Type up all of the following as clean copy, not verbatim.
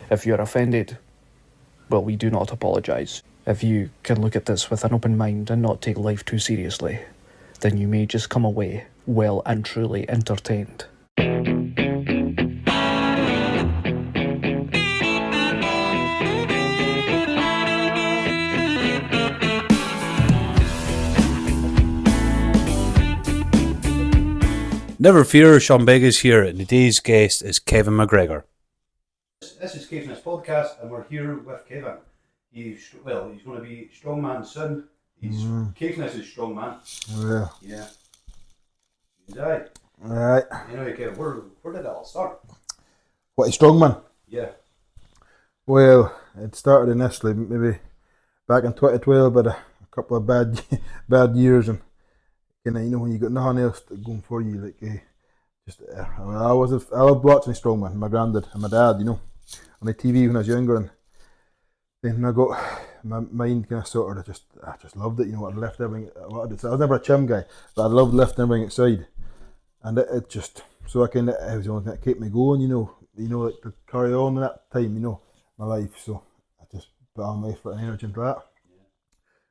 If you're offended, well, we do not apologise. If you can look at this with an open mind and not take life too seriously, then you may just come away well and truly entertained. Never fear, Sean Begg is here, and today's guest is Kevin Macgregor. This is Caithness podcast, and we're here with Kevin. He's going to be strongman's son. Caithness is strongman. Yeah. Aye. Right. Anyway, Kevin, where did it all start? What, a strongman? Yeah. Well, it started initially maybe back in 2012, but a couple of bad years, and when you got nothing else going for you, I loved watching strongman. My granddad and my dad, on the TV when I was younger, and then I got my mind kind of sorted. I just loved it. I'd lift everything. I was never a gym guy, but I loved lifting everything outside, and it was the only thing that kept me going. To carry on in that time. My life. So I just put all my effort and energy into that. Yeah.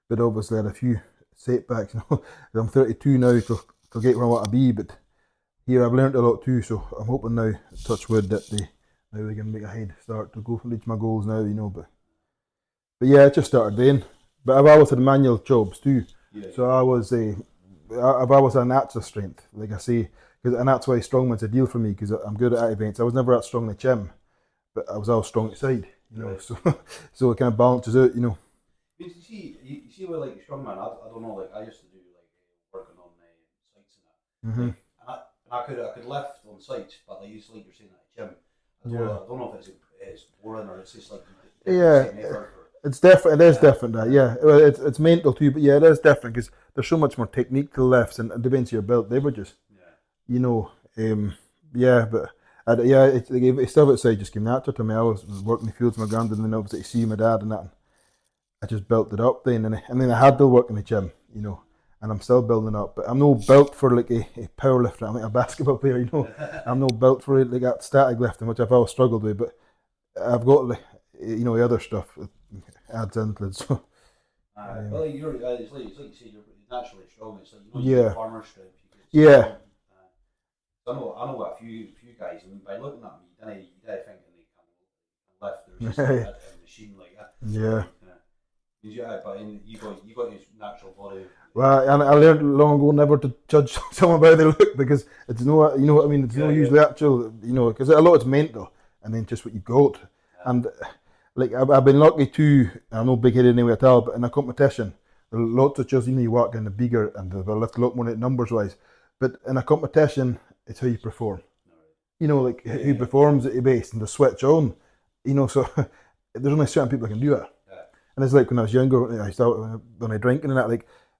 But obviously I had a few setbacks. I'm 32 now to get where I want to be, but here I've learned a lot too. So I'm hoping now, touch wood, that we can make a head start to go and reach my goals now. But yeah, it just started then. But I've always had manual jobs too. Yeah. So I've always had a natural strength, like I say, and that's why strongman's a deal for me, because I'm good at events. I was never that strong in the gym, but I was always strong outside. Right. So it kind of balances out. You see, with like strongman, I don't know. I used to do working on sites and that. Mm-hmm. And I could lift on sites, but you're saying at a gym. I don't know if it's boring or it's just like it's different. It is different. That it's mental too, but yeah, it is different because there's so much more technique to lifts, and it depends on your belt leverages. But stuff outside just came natural to me. I was working the fields with my granddad, and then obviously see my dad and that. And I just built it up then, and then I had to work in the gym, and I'm still building up. But I'm no built for like a power lifter. I'm like a basketball player, I'm no built for it like that static lifting, which I've always struggled with. But I've got the other stuff that adds into it. So. Well, it's like you say, you're naturally strong. It's like farmer strength. Yeah. I know a few guys, and by looking at me, you don't think they can lift. There's just a machine like that. Yeah. But you got his natural body. Well, and I learned long ago never to judge someone by their look, because it's no, what I mean. It's no usually actual, because a lot it's mental, and then just what you got. Yeah. And I've been lucky too. I'm no big headed anyway at all, but in a competition, there are lots of just you walk in the bigger and they'll lift a lot more numbers wise. But in a competition, it's how you perform. Who performs at your best and the switch on. So there's only certain people that can do it. Yeah. And it's like when I was younger, I started when I drinking and that,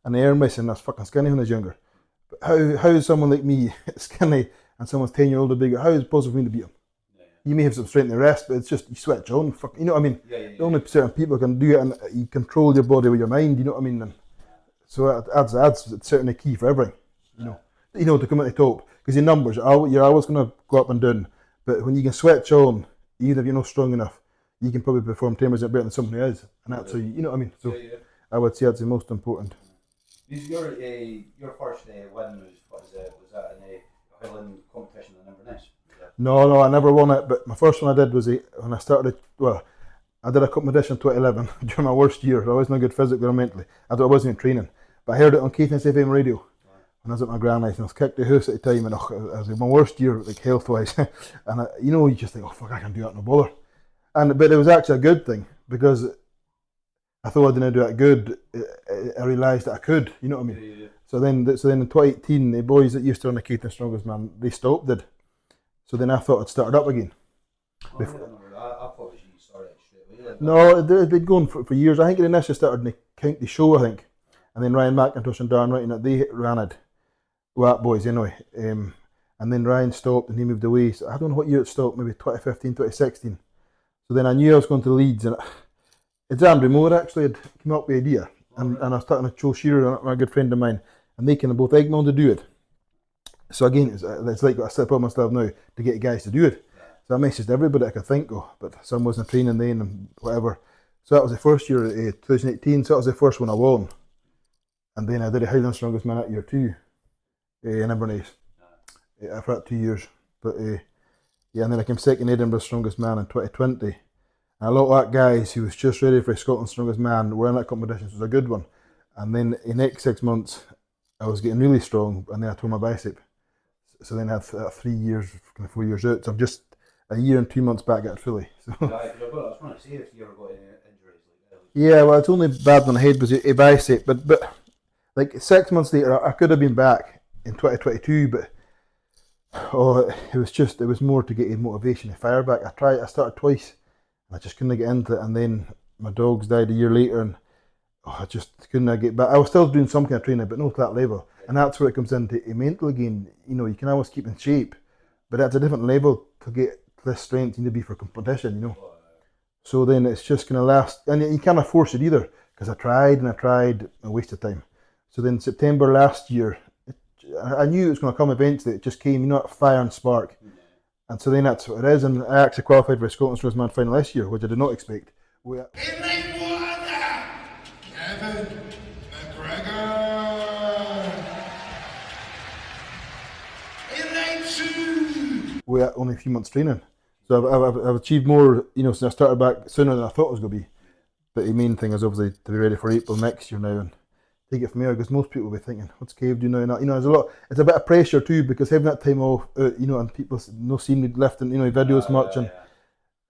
and the air missing, I was fucking skinny when I was younger. But how is someone like me skinny and someone's 10 years older bigger? How is it possible for me to beat them? You may have some strength in the rest, but it's just you switch on. You know what I mean? Only certain people can do it, and you control your body with your mind. You know what I mean? And so it adds. It's certainly key for everything. To come at the top, because your numbers, you're always going to go up and down. But when you can switch on, even if you're not strong enough, you can probably perform 10% better than somebody else, and that's how you know what I mean. So I would say that's the most important. Your first win was that in a Highland competition in Inverness? No, I never won it. But my first one I did was when I started. Well, I did a competition in 2011 during my worst year. I was not good physically or mentally. I wasn't in training, but I heard it on Caithness FM radio. When I was at my grandma's, and I was kicked the house at the time, and it was my worst year, health wise. And you just think, oh fuck, I can do that, no bother. But it was actually a good thing, because I thought I didn't do that good. I realised that I could. You know what I mean? Yeah. So then in 2018, the boys that used to run the Caithness Strongest Man, they stopped it. So then I thought I'd started up again. I thought you started straight away. No, it'd been going for years. I think it initially started in the county show, and then Ryan McIntosh and Darren Wright, they ran it. Well, boys anyway. And then Ryan stopped and he moved away. So I don't know what year it stopped, maybe 2015, 2016. So then I knew I was going to Leeds, and it's Andrew Moore actually had come up with the idea. And I was talking to Joe Shearer, my good friend of mine, and they kind of both egged me on to do it. So again, it's like I said, I myself now to get guys to do it. So I messaged everybody I could think of, but some wasn't training then and whatever. So that was the first year, 2018, so that was the first one I won. And then I did a Highland Strongest Man at year 2 in Inverness for that 2 years. But yeah, and then I came second Edinburgh Strongest Man in 2020. And a lot of that guys who was just ready for Scotland's Strongest Man were in that competition, so it was a good one. And then in the next 6 months, I was getting really strong, and then I tore my bicep. So then I had 3 years, kind of 4 years out. So I'm just a year and 2 months back at it fully. So. I was going to say if you ever got any injuries like that. Yeah, well, it's only bad on the head was a bicep, but like 6 months later, I could have been back in 2022, but it was more to get a motivation, a fire back. I started twice, and I just couldn't get into it, and then my dogs died a year later, and I just couldn't get back. I was still doing some kind of training, but not to that level, and that's where it comes into a mental again. You know, you can always keep in shape, but at a different level to get this strength you need to be for competition, you know. So then it's just going to last, and you can't force it either, because I tried, a waste of time. So then September last year, I knew it was going to come eventually, it just came, you know, fire and spark. And so then that's what it is, and I actually qualified for a Scotland's Strongest Man final this year, which I did not expect. Kevin Macgregor. We had only a few months training. So I've achieved more, you know, since I started back sooner than I thought it was going to be. But the main thing is obviously to be ready for April next year now and take it from there, because most people will be thinking, what's Kev doing now? And that, you know, it's a bit of pressure too, because having that time off, you know, and people no seeing me lifting, you know, videos much, and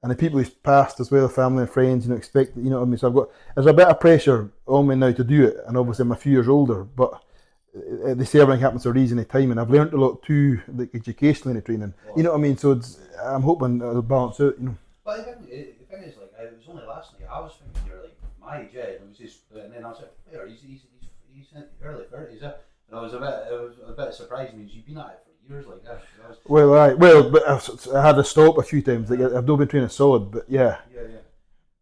the people who's passed as well, family and friends, you know, expect, you know what I mean? So there's a bit of pressure on me now to do it, and obviously I'm a few years older, but they say everything happens for a reason and time, and I've learned a lot too, like educationally in the training, you know what I mean? So I'm hoping it'll balance out, you know. But the thing is, like, it was only last night I was thinking you're like my age, and it was just, and then I was like, where he's early 30s, and I was a bit surprised because you've been at it for years like that. But I had to stop a few times. Like I've not been training solid, but yeah. Yeah.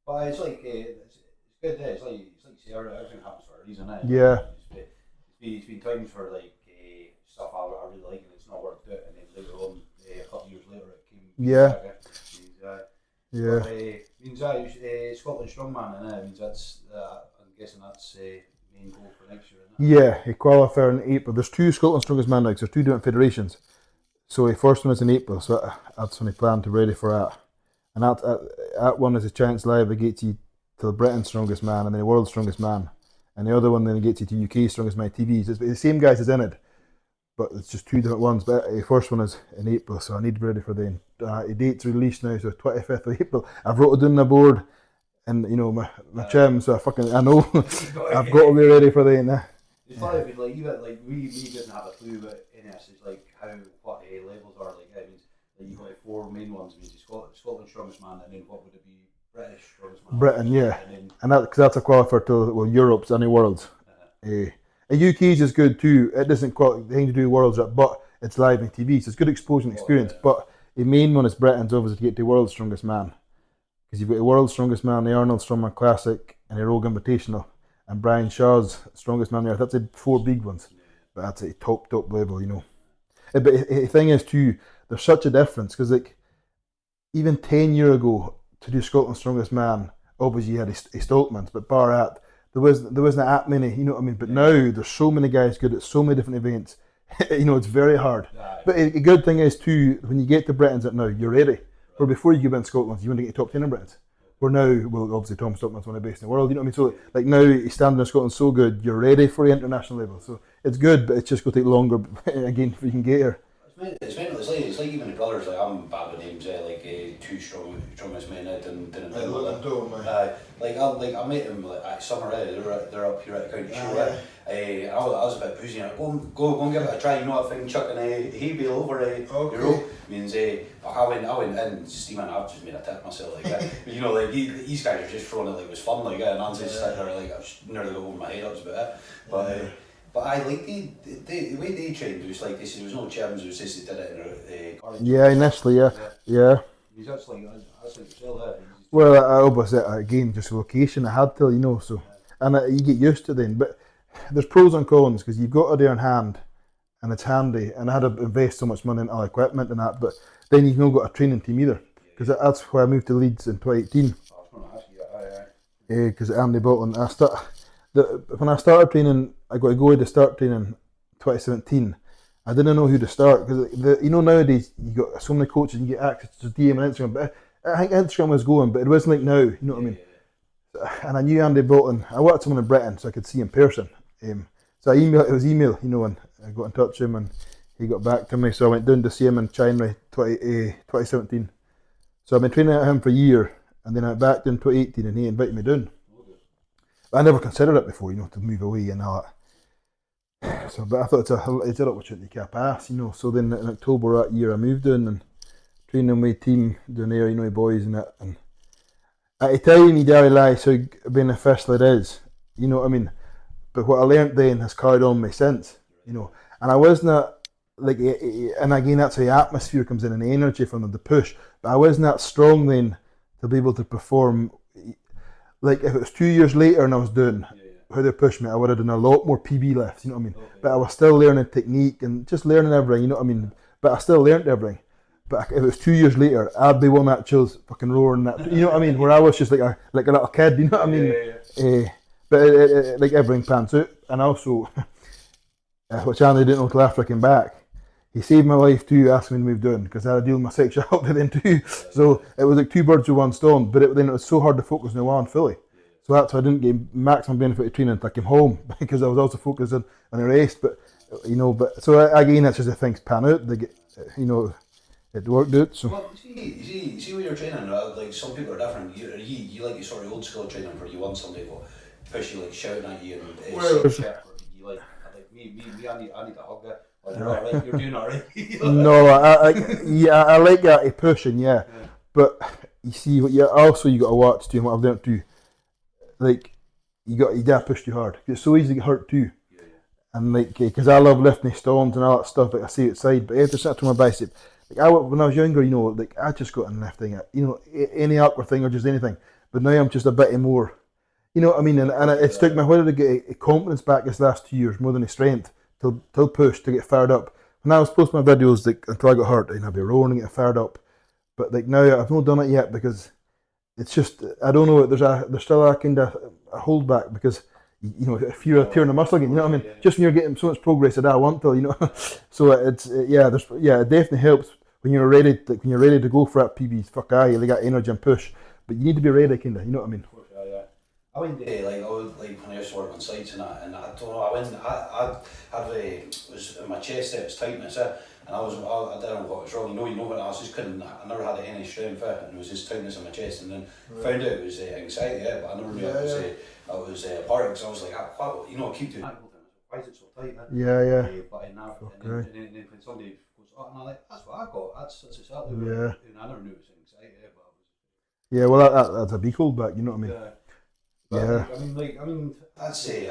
But it's like it's good. It's like you say, everything happens for a reason. Yeah. It's been times for like stuff I really like and it's not worked out, and then later on, a couple of years later, it came. Yeah. Means Scotland strongman, and means that's. I'm guessing that's main goal for next year. Yeah, he qualified in April. There's 2 Scotland Strongest Man leagues. There's 2 different federations. So the first one is in April. So that's when I plan to be ready for that. And that one is a chance live that gets you to the Britain's Strongest Man and then the World's Strongest Man. And the other one then gets you to UK's Strongest Man TV. So it's the same guys as in it, but it's just 2 different ones. But the first one is in April, so I need to be ready for then. The date's released now, so 25th of April. I've wrote it down on the board, and you know my chim, so I know I've got to be ready for then. It's like even like we didn't have a clue about NS. It's like what levels are like. It means like you've got 4 main ones. It means Scotland Strongest Man, and then what would it be? British Strongest Man. Britain, yeah, and because that's a qualifier to Europe's and the Worlds. UK's is good too. It doesn't anything to do with Worlds, but it's live on TV, so it's good exposure and experience. But the main one is Britain's, obviously, to get to World's Strongest Man, because you've got the World's Strongest Man, the Arnold Strongman Classic, and the Rogue Invitational, and Brian Shaw's Strongest Man on Earth. That's the 4 big ones, but that's a top level, you know. But the thing is too, there's such a difference, because like even 10 years ago to do Scotland's Strongest Man, obviously you had a Stoltmans, but bar that there wasn't that many, you know what I mean. But now there's so many guys good at so many different events. You know, it's very hard. But a good thing is too, when you get to Britain's at now, you're ready. Where before you give in Scotland, you want to get top 10 in Britain's. Where now, well, obviously Tom Stockman's one of the best in the world, you know what I mean? So like now, he's standing in Scotland so good, you're ready for the international level. So it's good, but it's just going to take longer again before you can get here. It's like even the brothers. Like I'm bad with names. 2 strongest men. Didn't know. Like I met them like at summer. They're up here at the county show. I was a bit boozy. Go and give it a try. You know that thing, chucking a hay bale over the rope. Means I went in steaming. I've just made a tip myself. Like you know, like these guys are just throwing it like it was fun. Like and Nancy's sitting there like I was nearly got over my head. That was about it. But I like the way they trained was like they said there was no gyms, it was just they did it in a Yeah, initially, yeah. That's like still there. Well, I obviously again just location. I had to, you know, so and you get used to it then. But there's pros and cons, because you've got it there in hand, and it's handy. And I had to invest so much money in all equipment and that. But then you've not got a training team either. because that's why I moved to Leeds in 2018. I was going to ask you that. Because Andy Bolton, when I started training, I got to go to start training 2017. I didn't know who to start because nowadays you got so many coaches and you get access to DM and Instagram. But I think Instagram was going, but it wasn't like now. You know what I mean? And I knew Andy Bolton. I worked with someone in Britain, so I could see in person. So it was email, and I got in touch with him and he got back to me. So I went down to see him in China 2017. So I've been training at him for a year, and then I went back in 2018 and he invited me down. But I never considered it before, to move away and all that. So, but I thought it's an opportunity to pass, So then in October that year I moved in and trained on my team down there, boys and that. And at the time you didn't realise how beneficial it is, you know what I mean? But what I learnt then has carried on me since, And I wasn't and again that's how the atmosphere comes in and the energy from them, the push. But I wasn't that strong then to be able to perform. Like if it was 2 years later and I was doing how they pushed me, I would have done a lot more PB lifts, you know what I mean? But I was still learning technique and just learning everything, you know what I mean? But I still learned everything. But if it was 2 years later, I'd be one that chose fucking roaring that, you know what I mean? Where I was just like a little kid, you know what I mean? But like everything pans out. And also, which Andy didn't know until after I came back, he saved my life too, asking me to move down because I had to deal with my sexuality then too. So it was like two birds with one stone. But then it was so hard to focus on one fully. So that's why I didn't get maximum benefit of training until I came home because I was also focused on the rest. But so again, that's just if things pan out. They get, it worked out. So. Well, see when you're training, like some people are different. You like your sort of old school training where you want somebody to push you, like shouting at you and you like me. I need a hug. Like, you're alright. You're doing alright. No, I like that pushing, yeah. But you see, what you got to watch too. And what I've learned too. Like you gotta push too hard. It's so easy to get hurt too. And like, because I love lifting stones and all that stuff, like I see outside. But after sitting to my bicep, like when I was younger, like I just got in lifting it, any awkward thing or just anything. But now I'm just a bit more, you know what I mean. And it's took me a while to get a confidence back this last 2 years, more than a strength, till push to get fired up. When I was posting my videos, like until I got hurt, and I'd be roaring and get fired up. But like now, I've not done it yet because. It's just, I don't know, there's still a kind of a holdback because, if you're tearing a muscle again, you know what I mean? Just when you're getting so much progress that I want to, So it definitely helps when you're ready to go for that PB, you got energy and push. But you need to be ready, kind of, you know what I mean? I went when I used to work on sites and I don't know, I was in my chest, it was tightness, and I don't know what was wrong, but I just couldn't, I never had any strength, and it was just tightness in my chest, and then found out it was anxiety, but I never knew it was part of it, because I was like, I keep doing that, why is it so tight? But and then when somebody goes, and I'm like, that's what I got, that's exactly what and I never knew it was anxiety, but well that's a big holdback, you know what I mean? But I mean, I'd say,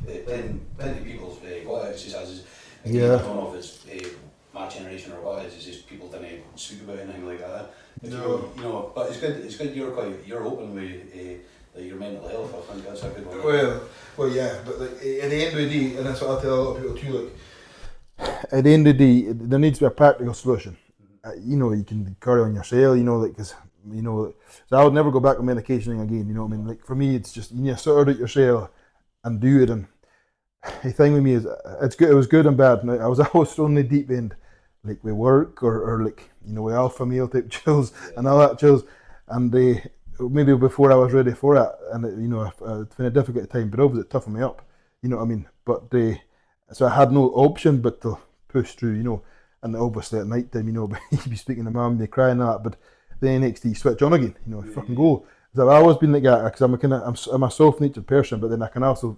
plenty of people's got exercises. Again, I don't know if it's my generation or what it is. It's just people didn't speak about anything like that. But it's good. You're open with your mental health. I think that's a good one. Well, yeah. But like at the end of the day, and that's what I tell a lot of people too. Like at the end of the day, there needs to be a practical solution. You can carry on your cell. Because. So I would never go back on medication again, you know what I mean? Like for me, it's just, you need to sort out your cell and do it. And the thing with me is, it's good. It was good and bad. Now, I was always thrown in the deep end, like with work or like, with alpha male type chills and all that chills. And maybe before I was ready for it, and it's been a difficult time, but obviously it toughened me up, you know what I mean? But so I had no option but to push through, and obviously at night time, you'd be speaking to mum, you'd cry and that, but then next day you switch on again, fucking go. So I've always been like that because I'm a soft-natured person, but then I can also,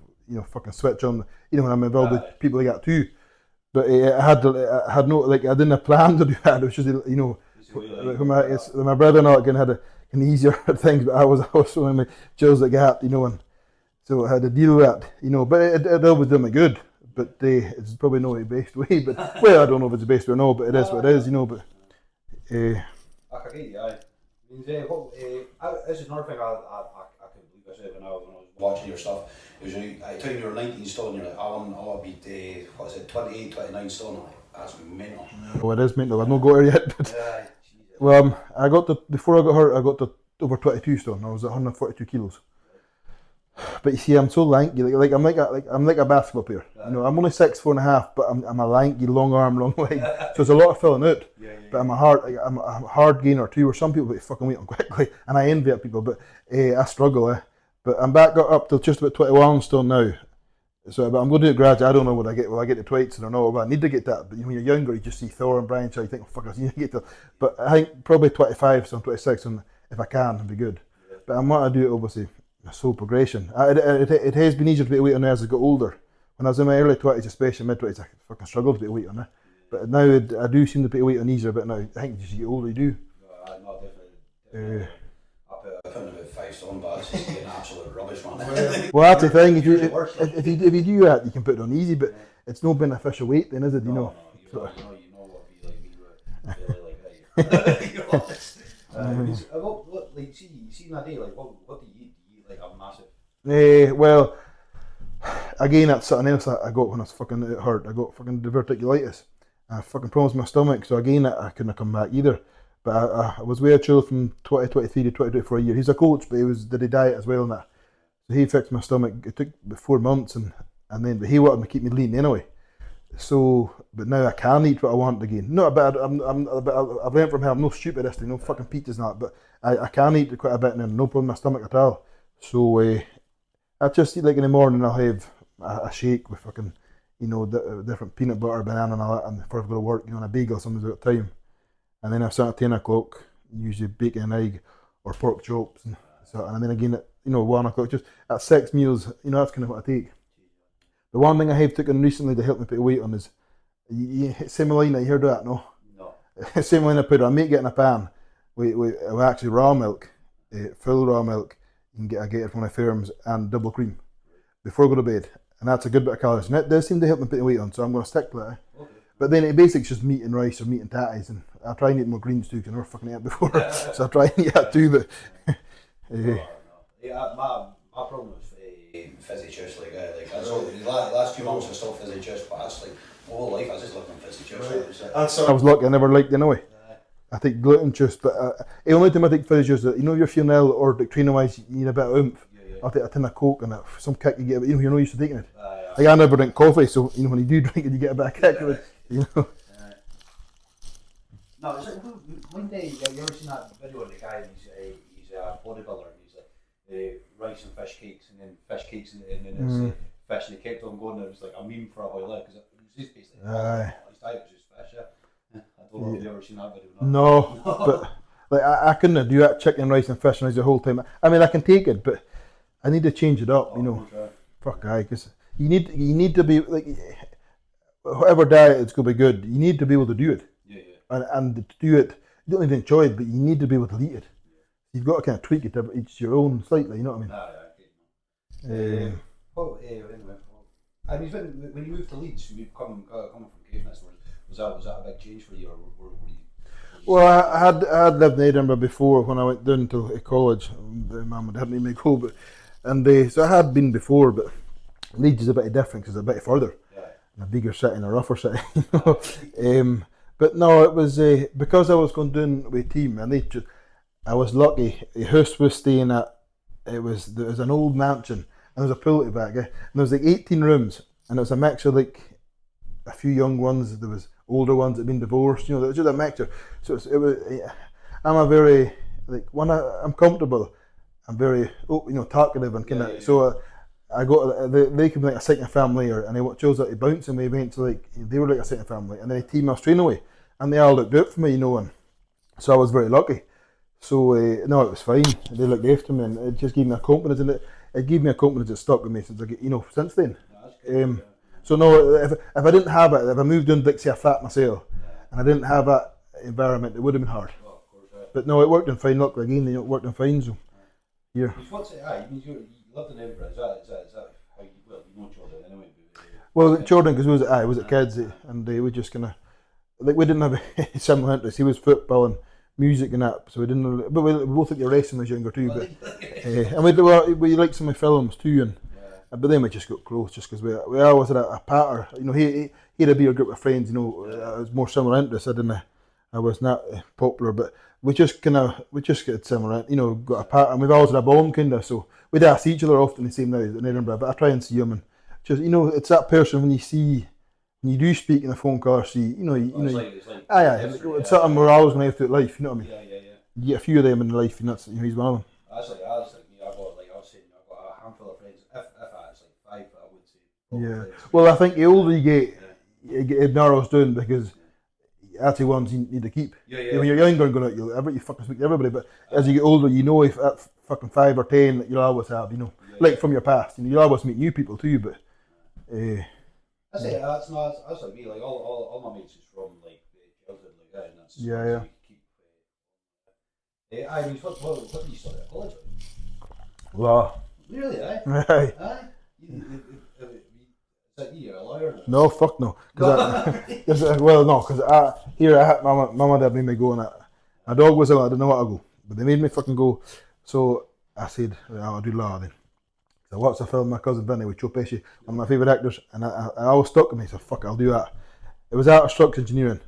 fucking switch on, when I'm involved with people like that too. But I had no, like, I didn't have planned to do that. It was just, my brother-in-law again had an easier things, but I was also in my chills like that, and so I had to deal with that, but it always did me good. But it's probably not the best way, but I don't know if it's the best way or not, but it is what it is, but. I can get you, aye. This is another thing I couldn't believe I said when I was watching your stuff. It was I told you were 19 stone, you're like, I want to be, 28, 29 stone. I'm like, that's mental. Oh, it is mental. I've not got her yet, but Well, I got to, before I got hurt, I got to over 22 stone. I was at 142 kilos. But you see, I'm so lanky. I'm like a basketball player. You know, I'm only 6'4.5", but I'm a lanky, long arm, long leg. So there's a lot of filling out. But I'm a hard gainer too. Where some people put fucking weight on quickly, and I envy people. But I struggle. But I'm back up to just about 21 stone now. So, but I'm going to do it gradually. I don't know what I get. Will I get to 20s? I don't know. But I need to get that. But when you're younger, you just see Thor and Brian, so you think, oh, fuck, I need to get to. But I think probably 25, so I'm 26, and if I can, it'd be good. But I want to do it obviously a slow progression. It has been easier to put weight on as I got older. When I was in my early 20s, especially mid 20s, I fucking struggled to put weight on it. But now I do seem to put weight on easier. But now I think as you get older, you do. No, definitely. I put about 5 stone, but it's just an absolute rubbish one. Well, that's the thing. If you do that, you can put it on easy, but it's no beneficial weight, then, is it? You know. You know what be like me with really like that. What like see in that day, like what do you eat? Do you eat like a massive? Well, again, that's something else I got when I was fucking hurt. I got fucking diverticulitis. I fucking problems with my stomach, so again, I couldn't come back either. But I was with a child from 2023 to 2024 for a year. He's a coach, but did a diet as well and that. So he fixed my stomach. It took 4 months, and then but he wanted to keep me lean anyway. So, but now I can eat what I want again. No, but I've learned from him. I'm no stupid, no fucking pizzas and that. But I can eat quite a bit now. No problem with my stomach at all. So I just eat like in the morning. I'll have a shake with fucking, different peanut butter, banana and all that. And before I go to work, and a bagel sometimes at time. And then I start at 10 o'clock, usually bacon and egg or pork chops. And then again at 1 o'clock, just at 6 meals, that's kind of what I take. The one thing I have taken recently to help me put weight on is semolina. You heard of that, no? No. Semolina powder. I make it in a pan with actually raw milk, full raw milk. You can I get it from my firms, and double cream before I go to bed. And that's a good bit of calories. And it does seem to help me put the weight on, so I'm going to stick to that. Okay. But then it basically just meat and rice or meat and tatties, and I try and eat more greens too, because I never fucking ate it before. So I try and eat that too, but... My problem with fizzy juice, the last 2 months I still fizzy juice, but that's like my whole life I just lived on fizzy juice. Right. I was lucky, I never liked it anyway. I take gluten juice, but the only time I take fizzy juice, if you're feeling ill or training wise, you need a bit of oomph. I'll take a tin of Coke and some kick you get, but you're not used to taking it. Like I never drink coffee, so when you do drink it, you get a bit of kick. No, it's like one day you ever seen that video of the guy? He's a bodybuilder. He's like rice and fish cakes, and then fish cakes, and then it's fish, and he kept on going. And it was like a meme for a while because it was just basically his diet was just fish. I don't know if you've ever seen that video. No, but like I couldn't do that chicken, rice, and fish and rice the whole time. I mean, I can take it, but I need to change it up. Fuck, because you need to be like whatever diet it's going to be good. You need to be able to do it. And to do it, you don't need to enjoy it, but you need to be able to eat it. You've got to kind of tweak it to each your own slightly, you know what I mean? Anyway, I mean, when you moved to Leeds, you coming from Caithness, was that a big change for you, or were you? Well, I had lived in Edinburgh before when I went down to college. Mum and Dad made me go, so I had been before, but Leeds is a bit different because it's a bit further, a bigger city and a rougher city, But no, it was because I was going down with a team, and I was lucky. The house was staying at, there was an old mansion, and there was a pool at the back, and there was like 18 rooms, and it was a mixture of like a few young ones, there was older ones that had been divorced, it was just a mixture. So it was. I'm a very I'm comfortable. I'm very talkative and kind of so. I got they could be like a second family, and they chose that to bounce, and we went to they were like a second family, and then a team I was training with, and they all looked out for me, and so I was very lucky. So no, it was fine. They looked after me, and it just gave me a confidence, and it gave me a confidence that stuck with me since since then. So no, if I didn't have it, if I moved on say a flat myself, and I didn't have that environment, it would have been hard. Well, of course, But no, it worked in fine. Luckily again, it worked in fine. So here. What's it? You lived in Edinburgh. Is that how you know Jordan anyway? Well, Jordan, because we was at kids, and we just kind of we didn't have similar interests. He was football and music and that, so we didn't. But we both liked wrestling when we was younger too. But and we liked some of the films too, and but then we just got close just because we always had a patter. He had a bigger group of friends. I was more similar interests. I was not popular, but we just get similar, you know, got a pattern. We've always had a bond kind of, so we don't see each other often the same now in Edinburgh, but I try and see them, and just, you know, it's that person when you do speak in a phone call or see, you know, it's something we're always going to have to life, you know what I mean? Yeah. You get a few of them in life, and that's, you know, he's one of them. That's like me. I've got a handful of friends. If I was like 5, I would say. Yeah. Friends. Well, I think the older you get, it narrows down because actually ones you need to keep. Yeah. When you're younger and going out, you fucking speak to everybody, but as you get older, you know, if at fucking 5 or 10 that you'll always have, you know, like from your past, you know, you'll always meet new people too, but. I say that's like me. Like all my mates is from like childhood, like that, and that's yeah. I mean, what do you study at college? Law. Really? Aye. Aye. Is that you, a lawyer? No, fuck no. Because Mama and Dad made me go, and a dog was I didn't know what to go, but they made me fucking go. So I said, I'll do law then. So I watched a film with my cousin Vinny with Joe Pesci, one of my favourite actors, and I always stuck with me. So fuck it, I'll do that. It was out of structural engineering,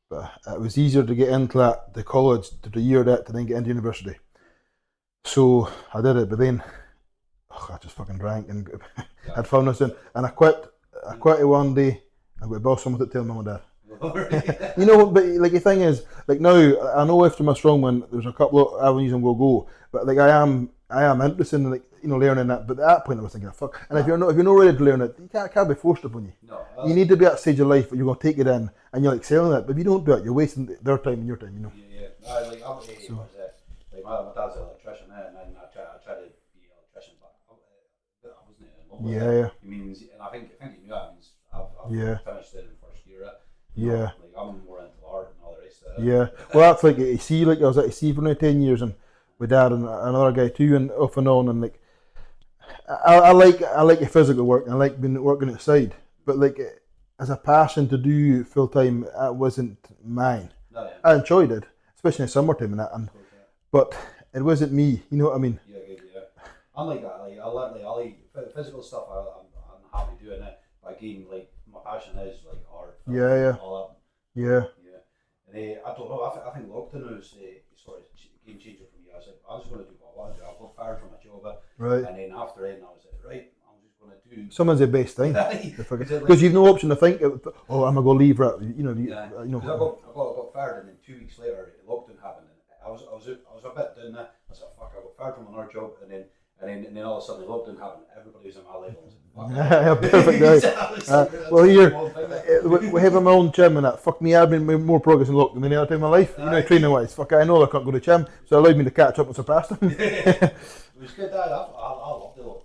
but it was easier to get into the college to the year that to then get into university. So I did it, but then I just fucking drank and had fun with it, and I quit. I quit it one day. I got to boss someone to tell mum and dad. You know, but like the thing is, like now I know after my strongman, there's a couple of avenues I'm gonna go, but like I am interested in, like, you know, learning that. But at that point, I was thinking, fuck. And if you're not ready to learn it, you can't be forced upon you. No, you need to be at a stage of life where you're gonna take it in and you're like selling it. But if you don't do it, you're wasting their time and your time. You know. Yeah. Like my dad's an electrician, and I tried to be an electrician, but I wasn't in love with it. Yeah. It means, and I think you knew that means I've finished it in the first year. Yeah. Like I'm more into art and all the rest of it. Yeah. Well, that's like you see, like I was at sea for now 10 years, and with Dad and another guy too, and off and on, and like I like the physical work, and I like working outside, but like as a passion to do full time, that wasn't mine. No, yeah. I enjoyed it, especially in summertime and that, but it wasn't me. You know what I mean? Yeah. I'm like that. Like I like physical stuff. I'm happy doing it. But again, like my passion is like art. Yeah. All that. Yeah. And I don't know. I think lockdown was sort of game changer for me. I was like, I was going to do what I want to do. I got fired from my job, right. And then after it, I was like, right, I'm just going to do. Someone's the best thing because you've no option to think. Oh, I'm gonna go leave that. You know. You know. I got fired, and then 2 weeks later, lockdown happened, and I was a bit down there. I said, fuck, I got fired from another job, and then all of a sudden, lockdown happened. Everybody was on my level. Yeah, perfect. Well, here we have my own gym and that. Fuck me, I've been more progress in lockdown than any other time in my life. You know, training wise. Fuck, I know I can't go to the gym, so it allowed me to catch up and surpass them. It was good. I loved the lockdown.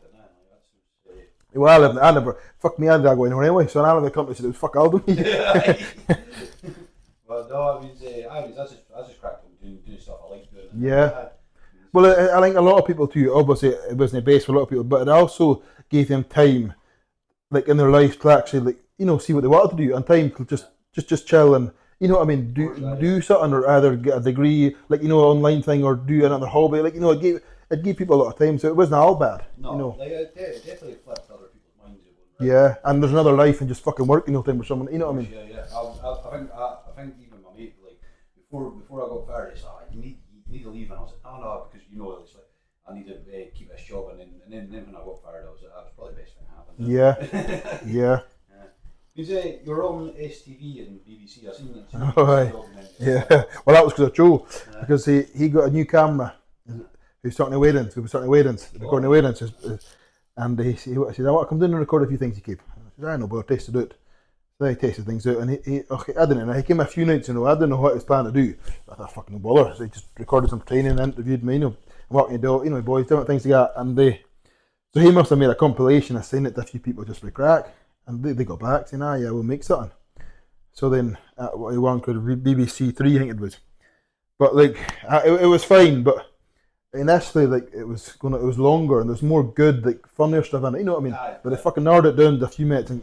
Well, I never. Fuck me, I didn't go anywhere anyway. So none of the company said it was fuck all of me. But no, I just cracked on doing stuff I like doing. Yeah. Well, I think a lot of people too. Obviously, it wasn't the best for a lot of people, but it also gave them time, like in their life, to actually, like, you know, see what they wanted to do, and time to just chill and, you know what I mean, do something, or either get a degree, like, you know, online thing, or do another hobby, like, you know, it gave people a lot of time, so it wasn't all bad. No, you know. Like, it definitely flipped other people's minds. Right? Yeah, and there's another life and just fucking working all the time with someone. You know what I mean? Yeah. I think even my mate, like, before I got fired, he said, you need to leave, and I was like, no, because you know, it's like, I need to keep this job, and then when I got fired, I was like, that was probably the best thing that happened. Yeah. You say you're on STV and BBC. I've seen that. Oh, right. Yeah. Well, that was because of Joe, because he got a new camera. Who's starting the weddings? We were starting the weddings, recording the weddings, and he said, "I want to come down and record a few things you keep." I said, "I know, but I'll test it out." So he tested things out, and I didn't know. He came a few nights, you know. I didn't know what he was planning to do. I thought, "Fucking no bother." So he just recorded some training, interviewed me, you know, walking the dog, you know, boys, different things like that, and so he must have made a compilation of saying it to a few people just for the crack, and they got back saying, yeah, we'll make something. So then he won called BBC 3, I think it was, but like it was fine, but initially, like, it was longer and there's more good, like, funnier stuff in it, you know what I mean? But they fucking narrowed it down to a few minutes and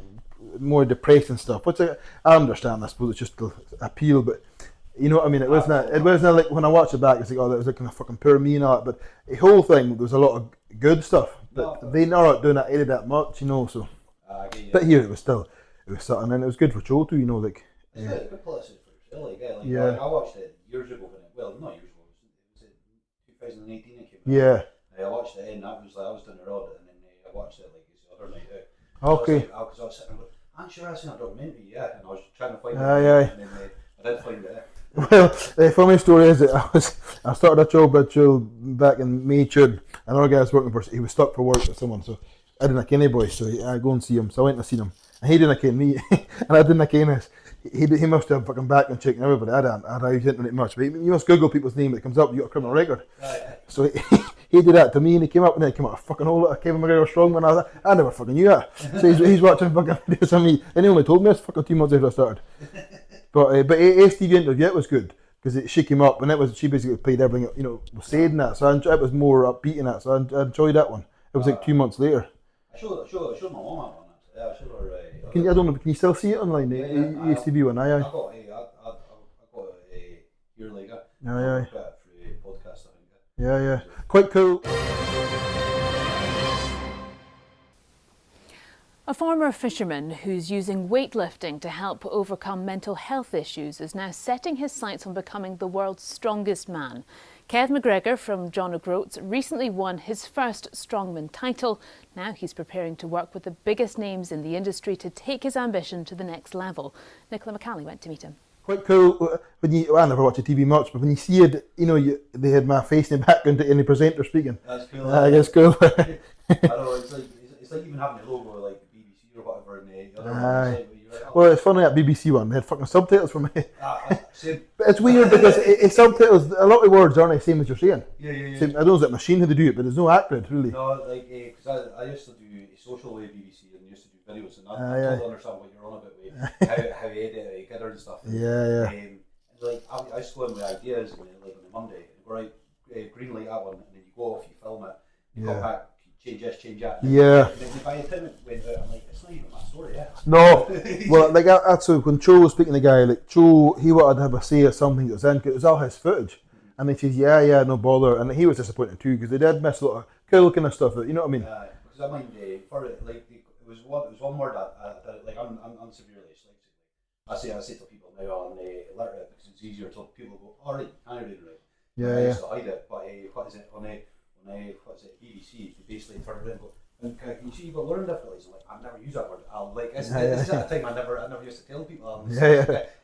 more depressing stuff, which I understand. I suppose it's just to appeal, but you know what I mean? It wasn't like when I watched it back, it's like, oh, that was like kind of fucking poor me and all that. But the whole thing, there was a lot of good stuff, but they narrowed it down that area that much, you know. So, but here it was something, and it was good for Joe too, you know, like. It's good publicity for Australia, like I watched it years ago when it well, not years ago. It was in 2018 it came out. Yeah. I watched it and that was like I was doing the road and then I watched it like the other night Okay. Because I was sitting there going, I'm sure I've seen a documentary, yeah, and I was trying to find it, Aye. and then I did find it. Well, the funny story is that I started a job at Joe back in May, June. Another guy I was working for, he was stuck for work with someone, so I didn't ken any boy, so I go and see him. So I went and seen him, and he didn't ken me, and I didn't ken this. He must have fucking background checking everybody. I don't use internet much, but you must Google people's name. It comes up. You got a criminal record. So he did that to me, and he came up, and then he came out a fucking whole lot of Kevin Macgregor strongman. I was like, I never fucking knew that. So he's watching fucking videos of me, and he only told me this fucking 2 months after I started. But STV interview, it was good because she came up, and she basically played everything was said in that. So it was more upbeat in that. So I enjoyed that one. It was like 2 months later. I showed my mum that one. Yeah, I showed her. I don't know. Can you still see it online? The STV one, aye. I got a year later. Aye. Through podcast, I think. Yeah. Quite cool. A former fisherman who's using weightlifting to help overcome mental health issues is now setting his sights on becoming the world's strongest man. Kevin Macgregor from John O'Groats recently won his first strongman title. Now he's preparing to work with the biggest names in the industry to take his ambition to the next level. Nicola McCally went to meet him. Quite cool. I never watch the TV much, but when you see it, they had my face in the background and the presenter speaking. That's cool. I guess cool. I don't know. It's like even having a logo like BBC or whatever in the other one. Well, it's funny that BBC one. They had fucking subtitles for me. Same. But it's weird because it's subtitles. A lot of words aren't the same as you're saying. Yeah. Same, I don't know if it's a machine how to do it, but there's no accurate really. No, like because I used to do social with BBC and used to do videos, and I totally understand what you're on about with how you edit, how you and stuff. Yeah. And like I used to go in with ideas and like on a Monday, and go right, green light that one, and then you go off, you film it, you come back. Change this, change that. Yeah. And then by the time it went out, I'm like, it's not even my story yet. No. Well, like that's when Joe was speaking to the guy, like Joe, he wanted to have a say at something that was in, 'cause it was all his footage. And then he says, yeah, no bother. And he was disappointed too, because they did miss a lot of cool kind of stuff, you know what I mean? Because I mind, for it, like, it was one word that like, I'm severely dyslexic. I say to people now on illiterate, because it's easier to people go, all right, I read it right. Yeah. I used to hide it, but what is it, on BBC, they basically turn it in and go, can you see you've got learning difficulties? I'm like, I've never used that word. This is at a time I never used to tell people. And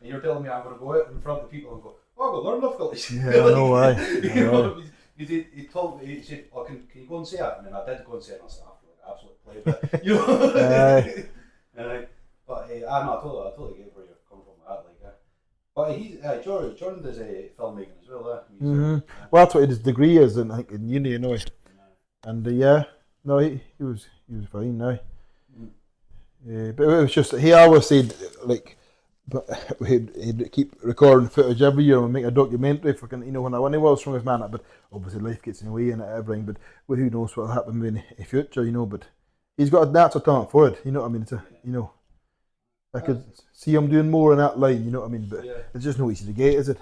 you're telling me I'm going to go out in front of people and go, oh, I've got learning difficulties. Yeah, no way. He told me, he said, oh, can you go and say that? And then I did go and say it, and I said, I feel like an absolute play, but but I totally get where you're coming from with that. But Jordan does filmmaking as well. Well, that's what his degree is, in uni, And no, he was fine now. But it was just he always said but he'd keep recording footage every year and make a documentary. Fucking when he was strongest man, but obviously life gets in the way and everything. But who knows what'll happen in the future? But he's got a natural talent for it. You know what I mean? It's I could see him doing more in that line. You know what I mean? But it's just no easy to get, is it?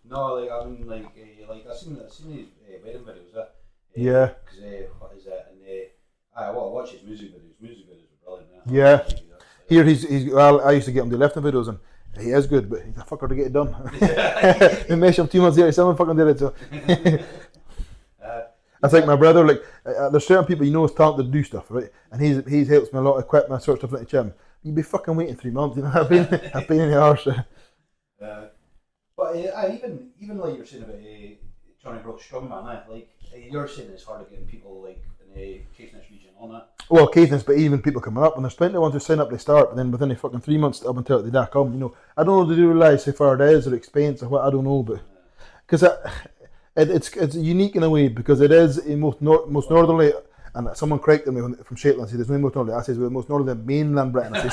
No, I mean, I've seen his wedding videos. Yeah. Because what is it? And I watch his music videos. Music videos are brilliant. Yeah. Here he's well. I used to get him the lifting videos, and he is good, but he's a fucker to get it done. We messed him 2 months later. Someone fucking did it. So. That's like my brother. There's certain people is talented to do stuff, right? And he's helps me a lot, equip my sort of stuff like the gym. You'd be fucking waiting 3 months. I've been in the arse. But even like you're saying about Johnny Brock's strongman, you're saying it's hard to get people in the Caithness region on that. Well, Caithness, but even people coming up, and there's plenty of ones who sign up, they start, but then within the fucking 3 months up until they don't come, I don't know if they do realise how far it is or expense or what, I don't know, but because it's unique in a way because it is in most northerly. And someone corrected me from Shetland, said there's no most northerly. I says, well, most northerly mainland Britain. I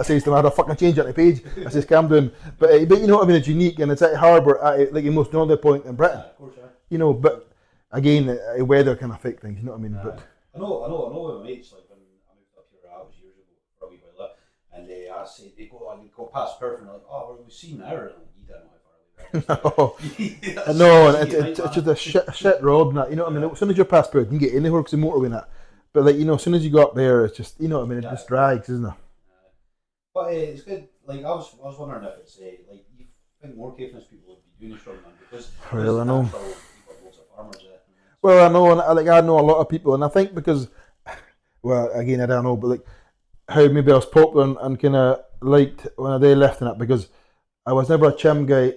says to them, I had to fucking change it on the page. I says, calm down. But you know what I mean, it's unique and it's at harbour, at the most northerly point in Britain. Of course, but again, weather can affect things, you know what I mean? But I know with my mates, when I moved up here, I was years ago for a wee while, and I say, they go past Perth and they're like, oh, well, we've seen Ireland. You don't know how far No, and it's just a shit road and that, you know what I mean? As soon as you're past Perth, you can get anywhere because the motorway and that. But as soon as you go up there, it's just, you know what I mean? It just drags, isn't it? But it's good. I was wondering if it's think more Caithness people would be doing strongman because Well, I know. You've got loads of farmers there. Well, I know, and I know a lot of people, and I think because, well, again, I don't know, but like how maybe I was popular and kind of liked when they left in it because I was never a chim guy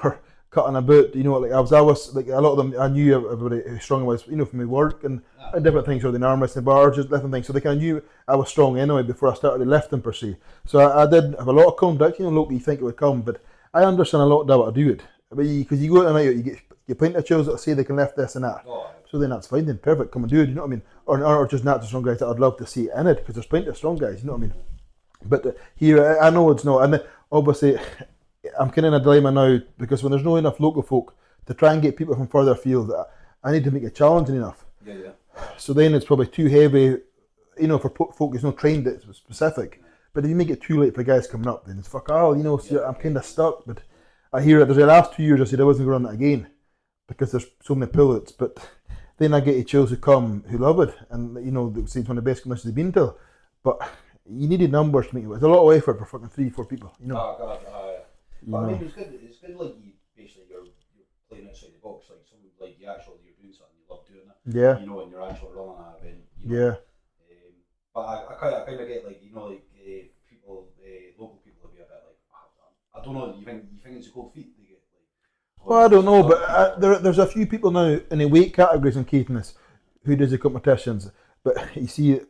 or cutting about, you know, like I was always like a lot of them. I knew everybody how strong I was, you know, from my work and different things, or the arm wrestling bars, just different things. So they kind of knew I was strong anyway before I started lifting per se. So I did have a lot of contact, you know, locally you think it would come, but I understand a lot about how to do it. Because you go out and you get plenty of chills that say they can lift this and that. Oh, So then that's fine, then perfect, come and do it, you know what I mean? Or just not the strong guys that I'd love to see in it, because there's plenty of strong guys, you know what I mean? But here, I know it's not, and obviously I'm kind of in a dilemma now, because when there's not enough local folk to try and get people from further afield, I need to make it challenging enough. yeah. So then it's probably too heavy, you know, for folk who's not trained it's specific. But if you make it too late for guys coming up, then it's fuck all, you know, so I'm kind of stuck. But I hear it, there's the last 2 years I said I wasn't going to run it again, because there's so many pilots, but then I get chills who come who love it, and you know, they say it's one of the best conditions they've been to. But you needed numbers to make it. It's a lot of effort for fucking 3-4 people, you know. Oh God, but I mean, it's good. It's good. Like you're playing outside the box. Like something like you're doing something you love doing it. Yeah. You know, and you're actually running an event. You know? Yeah. But I kind of get like people, local people will be a bit like I don't know. You think it's a cold feet? They get like. Well, I don't know, but there's a few people now in the weight categories in Caithness who does the competitions. But you see,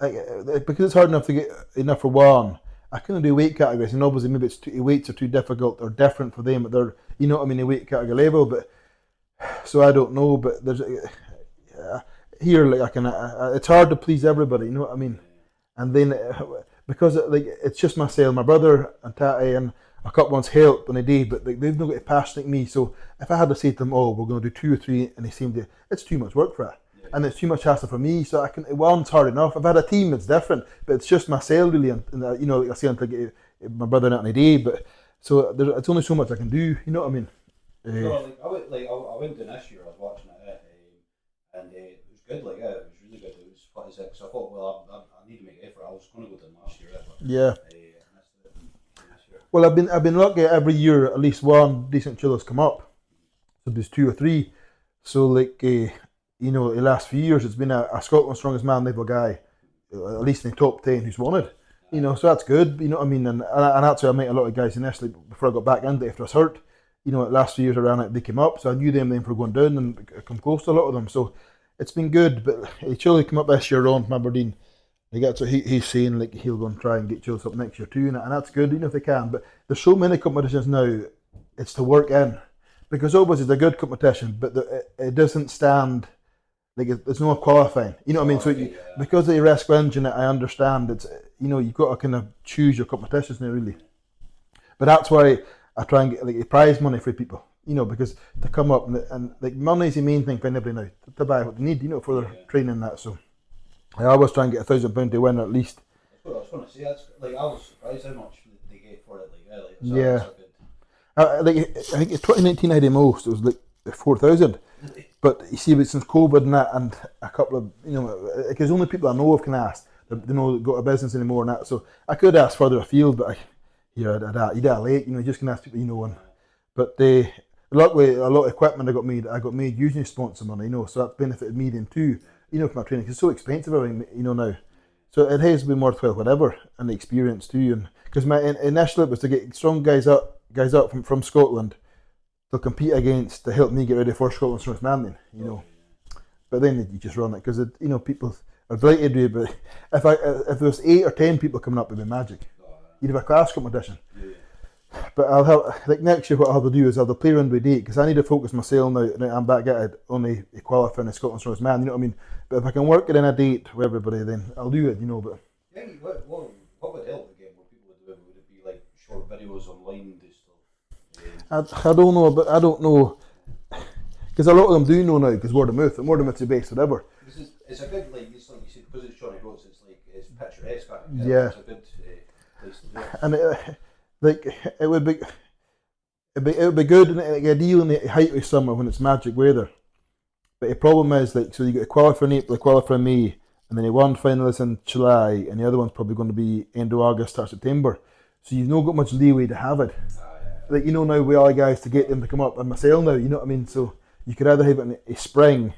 because it's hard enough to get enough for one, I couldn't do weight categories, and obviously maybe weights are too difficult or different for them. But they're, you know what I mean, the weight category level. But so I don't know. But there's here like it's hard to please everybody. You know what I mean? And then because it's just myself, my brother and Tatty and a couple ones help on a day, but they've not got to passionate me. So if I had to say to them, "Oh, we're going to do 2 or 3," and they seem to, it's too much work for it. And it's too much hassle for me, so one's hard enough. If I had a team, it's different, but it's just myself really, and you know, like I say, until I get my brother out in a day, but so it's only so much I can do, you know what I mean? No, I went down this year. I was watching it, and it was good. Like, it was really good. It was fun as it. So I thought, well, I need to make an effort. I was going to go down last year, but yeah. I missed it this year. Well, I've been lucky every year. At least one decent chiller's come up. So there's 2 or 3. So like. You know, the last few years, it's been a Scotland's strongest man level guy, at least in the top 10, who's won it. You know, so that's good. You know what I mean? And that's why I met a lot of guys initially before I got back into it after I was hurt. You know, the last few years I ran it, they came up, so I knew them then for going down and come close to a lot of them. So it's been good. But Chile come up this year on from Aberdeen. They get so he's saying like he'll go and try and get Chile up next year too, and that's good. You know, if they can. But there's so many competitions now, it's to work in, because obviously it's a good competition, but it doesn't stand. Like there's no qualifying, you know what I mean? So because of the risk engine, I understand it's, you know, you've got to kind of choose your competitions now, really. But that's why I try and get like prize money for people, you know, because to come up and like money is the main thing for anybody now to buy what they need, you know, for their training and that. So I always try and get £1,000 to win at least. That's what I was going to say. That's like I was surprised how much they get for it. I think it's 2019 I had the most. It was like 4,000. But you see, since COVID and that, and a couple of, you know, because only people I know of can ask, they know got a business anymore and that. So I could ask further afield, but you did late, you know, you just can ask people you know. But luckily, a lot of equipment I got made using sponsor money, you know, so that benefited me then too, you know, for my training. Cause it's so expensive, everything, you know, now. So it has been worthwhile, whatever, and the experience too. And because my initial it was to get strong guys up from Scotland. They'll compete against to help me get ready for Scotland's strongest man, then, you know. But then you just run it because you know people are delighted to do it. But if there was 8 or 10 people coming up, it'd be magic. You'd have a class competition. But I'll have like next year. What I'll have to do is I'll have to play around with date because I need to focus myself now. I'm back at it only qualifying as Scotland's strongest man. You know what I mean? But if I can work it in a date with everybody, then I'll do it. You know, but what would help again? What people would do? Would it be like short videos online? I don't know, but I don't know because a lot of them do know now because word of mouth. And word of mouth's the best whatever. It's a good like you said because it's Johnny Groats. It's picturesque. Yeah. It's a good place to do it. And it would be good and like ideal in the height of summer when it's magic weather. But the problem is like so you get a qualify in April, a qualify in May, and then the one final is in July, and the other one's probably going to be end of August, start September. So you've not got much leeway to have it. like you know now with all the guys to get them to come up and myself now, you know what I mean. So you could either have it in a spring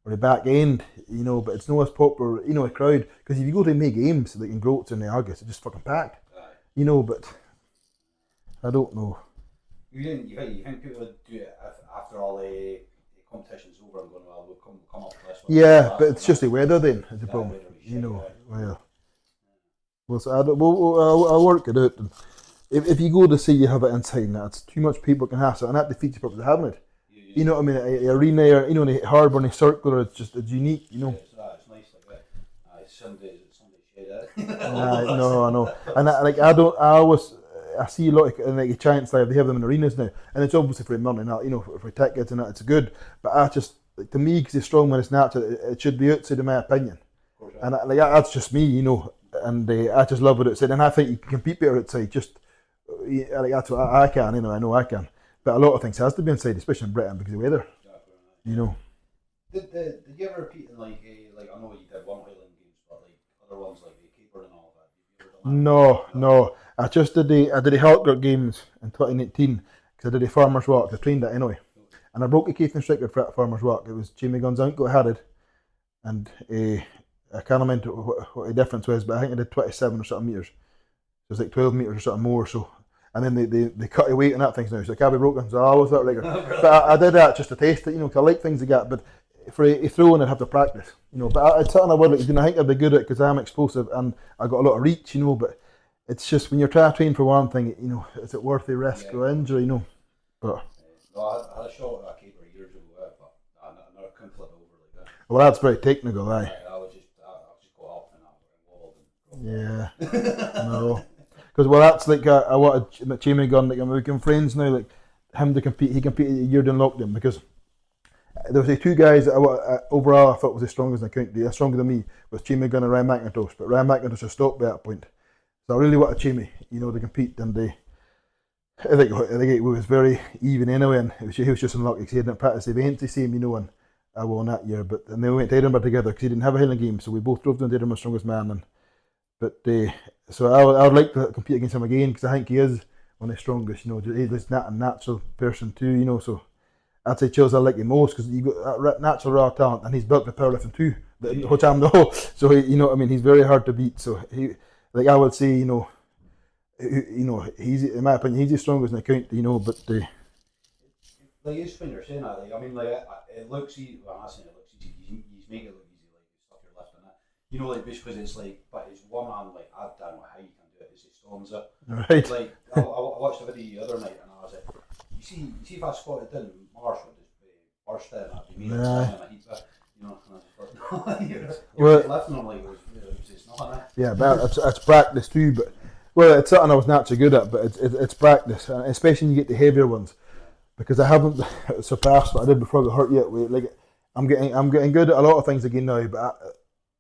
or a back end, you know, but it's not as popular, you know, a crowd. Because if you go to May games like in Groats in August, it's just fucking packed, you know. But I don't know. You think people would do it after all the competition's over and going, well, we'll come up to this one? Yeah, but it's just the weather then, is the problem. You know, well, so I'll work it out. And if you go to say you have it inside and that's too much people can have it, and that defeats the purpose of having it. You know what I mean? A arena, or, you know, the harbour and the circular, it's unique, you know. Yeah, it's nice like that. Someday shade it. No, I know. And I see a lot of like Giants Live, they have them in arenas now, and it's obviously for money, not, you know, for tickets and that, it's good. But I just, like, to me, because the strongman is natural, it should be outside, in my opinion. And that's just me, you know. And I just love it outside, and I think you can compete better outside. Just like that's what I can, you know. I know I can. But a lot of things has to be inside, especially in Britain because of the weather. You know. Did you ever repeat in like I know you did one Highland Games, but like other ones like the Caper and all that? Have you ever done that? No. I just did the Halkirk Games in 2018 because I did the Farmer's Walk. I trained that anyway, and I broke the Caithness record for that Farmer's Walk. It was Jamie Gunn's uncle had it, and I can't remember what the difference was, but I think I did 27 or something meters. It was like 12 meters or something more. So. And then they cut the weight on that things now, so it can't be broken. So I always thought like, but I did that just to taste it, you know, because I like things like that. But for a throwing, I'd have to practice, you know. But it's something I would like to do. I think I'd be good at it because I'm explosive and I got a lot of reach, you know. But it's just when you're trying to train for one thing, you know, is it worth the risk of injury, you know? But no, I had a shot at a Caper years ago, but I never couldn't flip it over like that. Well, that's very technical, aye. I would just go up and I would wobbled. Yeah, no. Because that's like I wanted Jamie Gunn, like I'm become friends now, like him to compete. He competed a year in lockdown because there was the two guys that overall I thought was the strongest in the county, stronger than me, was Jamie Gunn and Ryan McIntosh. But Ryan McIntosh has stopped by that point, so I really wanted Jamie, you know, to compete. And I think it was very even anyway, and he was just unlucky because he hadn't practiced the events the same, you know, and I won that year. But and then we went to Edinburgh together because he didn't have a Highland game, so we both drove down to Edinburgh, strongest man. So I would like to compete against him again because I think he is one of the strongest, you know. He's not a natural person too, you know. So I'd say Chills I like him most because he got that natural raw talent and he's built for powerlifting too, which I'm no. So you know, I mean, he's very hard to beat. So I would say, you know, he's in my opinion he's the strongest in the county, you know. But like it's when you're saying that, like I mean, like it looks easy. Well, I'm not saying it looks easy. You make it look easy, like the stuff you're lifting. You know, like because it's like, but it's one hand. Like I don't know how you can do it. It's just storms it. Right. Like I watched a video the other night, and I was like, you see if I squatted in, Marsh would just burst in. I'd be me and a heat, you know. And I just thought, no, you're lifting them like it was just nothing. Yeah, but it's practice too. But well, it's something I was naturally good at, but it's practice, and especially when you get the heavier ones, because I haven't surpassed what I did before I got hurt yet. Like I'm getting good at a lot of things again now, but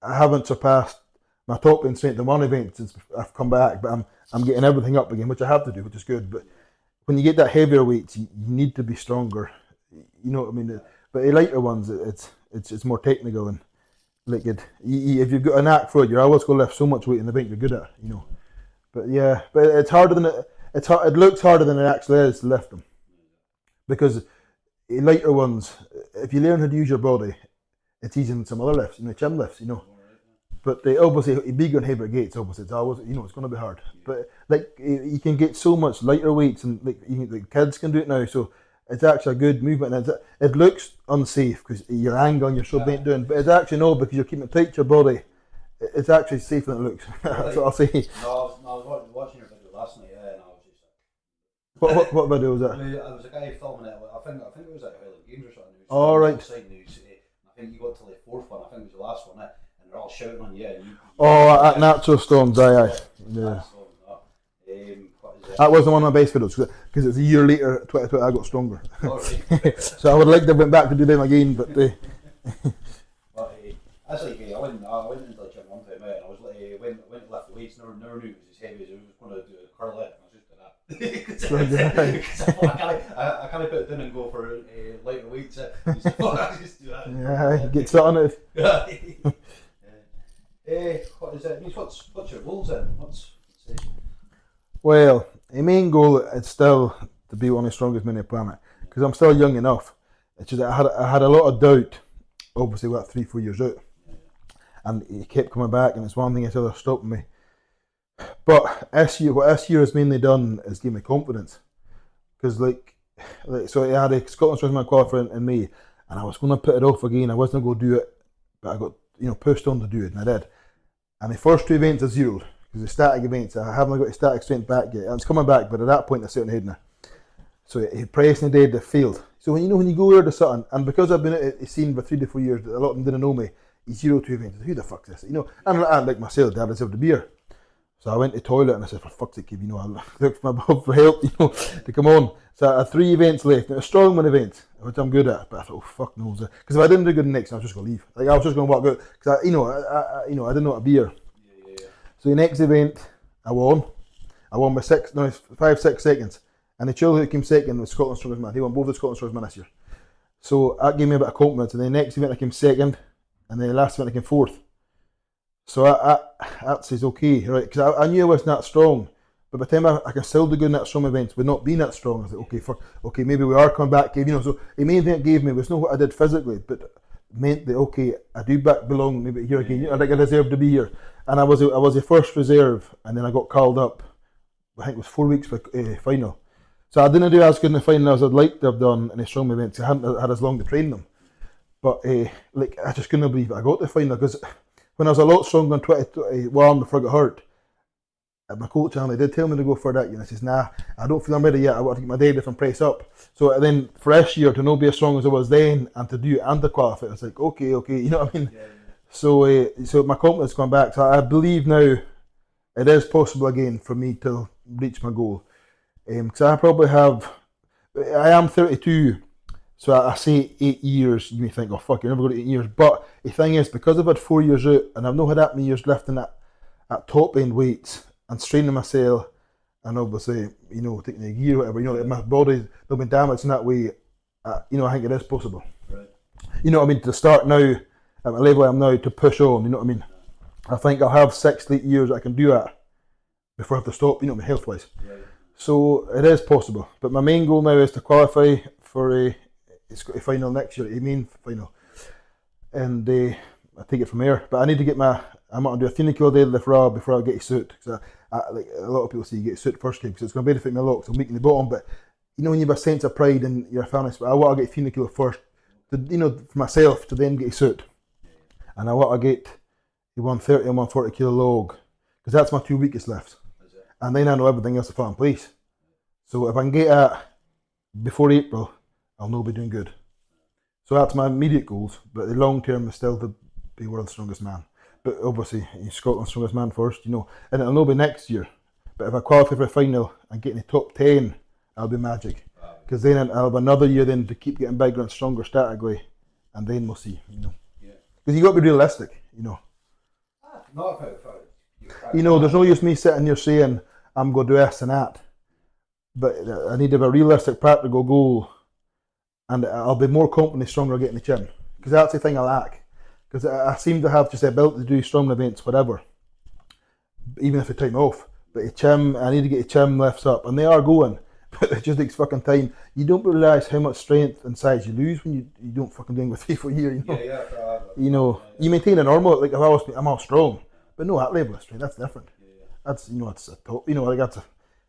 I haven't surpassed my top in strength in one event since I've come back, but I'm getting everything up again, which I have to do, which is good. But when you get that heavier weights, you need to be stronger. You know what I mean? But the lighter ones, it's more technical and like if you've got a knack for it, you're always going to lift so much weight in the bank you're good at, you know. But yeah, but it's harder than it looks harder than it actually is to lift them, because the lighter ones, if you learn how to use your body, it's easier than some other lifts, you know, chin lifts, you know. But they obviously big on heavier gates, obviously it's always, you know, it's going to be hard. But like you can get so much lighter weights, and like kids can do it now, so it's actually a good movement. And it looks unsafe because your angle and you're so bent down, but it's actually no, because you're keeping tight to your body. It's actually safer than it looks. That's what I'll say. No, I was watching your video last night, and I was just like, what video was that? There was a guy filming it. I think it was at Highland Games or something. All right. I think you got to the fourth one. I think it was the last one, and they're all shouting on you. At Natural Storms, aye. Yeah. That was the one on my base videos because it was a year later, 2020, I got stronger. Right. So I would like to have went back to do them again, but. That's like I went into the gym one time, and I was like, went to lift the weights, never knew it was as heavy as I was going to do a curl it, and I was just doing that. I can't put it down and go for lighter weights. I just do that. Yeah, get set on it. What is it? What's your goals then? Well, the main goal is still to be one of the strongest men on the planet because I'm still young enough. It's just I had a lot of doubt, obviously, 3-4 years out, and he kept coming back, and it's one thing that's ever stopping me. But what this year has mainly done is give me confidence, because so I had a Scotland Strongman qualifier in May, and I was going to put it off again. I wasn't going to do it, but I got pushed on to do it, and I did. And the first 2 events I zeroed because the static events I haven't got the static strength back yet. It's coming back, but at that point I set on head now. So he pressed and did, they failed. So when you go there to something, and because I've been at the scene for 3 to 4 years, a lot of them didn't know me. He zeroed 2 events. Who the fuck's this? And I like myself, Dad, I deserve the beer. So I went to the toilet and I said, for fuck's sake, Kev, I looked for my Bob for help, to come on. So I had 3 events left. Now, a strongman event, which I'm good at, but I thought, oh fuck no, because if I didn't do good next, I was just gonna leave. Like I was just gonna walk out because I didn't know what a beer. So the next event, I won by 5-6 seconds, and the chill who came second was Scotland's Strongest Man. He won both the Scotland's Strongest Man this year. So that gave me a bit of confidence. And the next event I came second, and then the last event I came 4th. So that says okay, right? Because I knew I wasn't that strong, but by the time I can still do good in that strong events, with not being that strong, I was like, okay, maybe we are coming back. So the main thing it gave me was not what I did physically, but meant that okay, I do belong maybe here again. I think I deserve to be here, and I was the first reserve, and then I got called up. I think it was 4 weeks for final. So I didn't do as good in the final as I'd like to have done in the strong events. I hadn't had as long to train them, but I just couldn't believe I got the final because. When I was a lot stronger in 2021 before I got hurt, my coach did tell me to go for that. I says, nah, I don't feel I'm ready yet. I want to get my deadlift press up. So then for this year to not be as strong as I was then and to do it and to qualify, it's like, okay, you know what I mean? Yeah. So my confidence has gone back. So I believe now it is possible again for me to reach my goal. Because I am 32. So I say 8 years, you may think, oh fuck, you're never going to 8 years. But the thing is, because I've had 4 years out, and I've not had that many years lifting at top end weights and straining myself, and obviously, taking a year or whatever, my body's not been damaged in that way, I think it is possible. Right. To start now, at my level I am now, to push on, you know what I mean? I think I'll have 6 to 8 years I can do that before I have to stop, health-wise. Right. So it is possible. But my main goal now is to qualify for it's got a final next year, a main final, and I take it from there. But I need to get I'm going to do a 300 kilo deadlift raw before I get a suit. Because like a lot of people say, you get a suit first, because it's going to benefit me a lot. So I'm making the bottom, but when you have a sense of pride in your family, I want to get 300 kilo first, for myself to then get a suit, and I want to get the 130 and 140 kilo log, because that's my 2 weakest lifts, and then I know everything else to fall in place. So if I can get that before April, I'll not be doing good. So that's my immediate goals, but the long term is still to be world's strongest man. But obviously, Scotland's strongest man first, and it'll not be next year. But if I qualify for a final and get in the top 10, I'll be magic. Because then I'll have another year then to keep getting bigger and stronger statically, and then we'll see, Because you've got to be realistic, Not there's no use me sitting here saying, I'm going to do this and that. But I need to have a realistic, practical goal. And I'll be more confident stronger getting the gym, because that's the thing I lack. Because I seem to have just the ability to do strong events, whatever, even if I time off. But the gym, I need to get the gym lifts up, and they are going, but it just takes fucking time. You don't realise how much strength and size you lose when you don't fucking do it for 3-4 years. You maintain a normal. Like I'm all strong, but no, that level of strength, that's different. That's it's a top. That's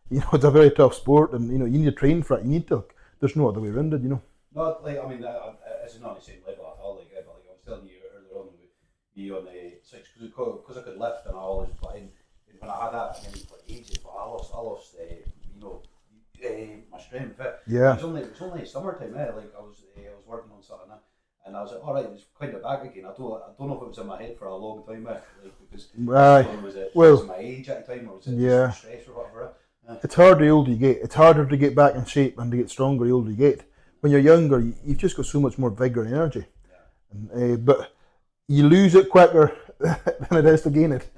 it's a very tough sport, and you need to train for it. You need to. There's no other way around it, Not it's not the same level at all. But I was telling you earlier on, me on the 6 because I could lift, and I always when I had that, and then for ages, but I lost my strength. Yeah. It was only summertime. I was working on something, and I was like, all right, it's kind of back again. I don't know if it was in my head for a long time, because was it my age at the time, or was it just stress or whatever. It's hard the older you get. It's harder to get back in shape and to get stronger the older you get. When you're younger, you've just got so much more vigour and energy. But you lose it quicker than it is to gain it.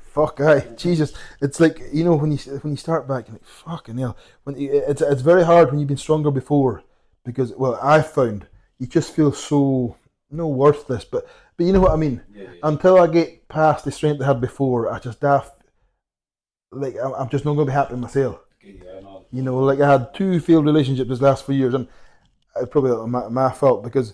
Fuck, Jesus. It's like, when you start back, you're like, fucking hell. It's very hard when you've been stronger before, because, I found you just feel so, no worthless, but you know what I mean? Yeah. Until I get past the strength I had before, I just I'm just not going to be happy with myself. Yeah, I know. You know, like I had 2 failed relationships this last 4 years, and it's probably my fault because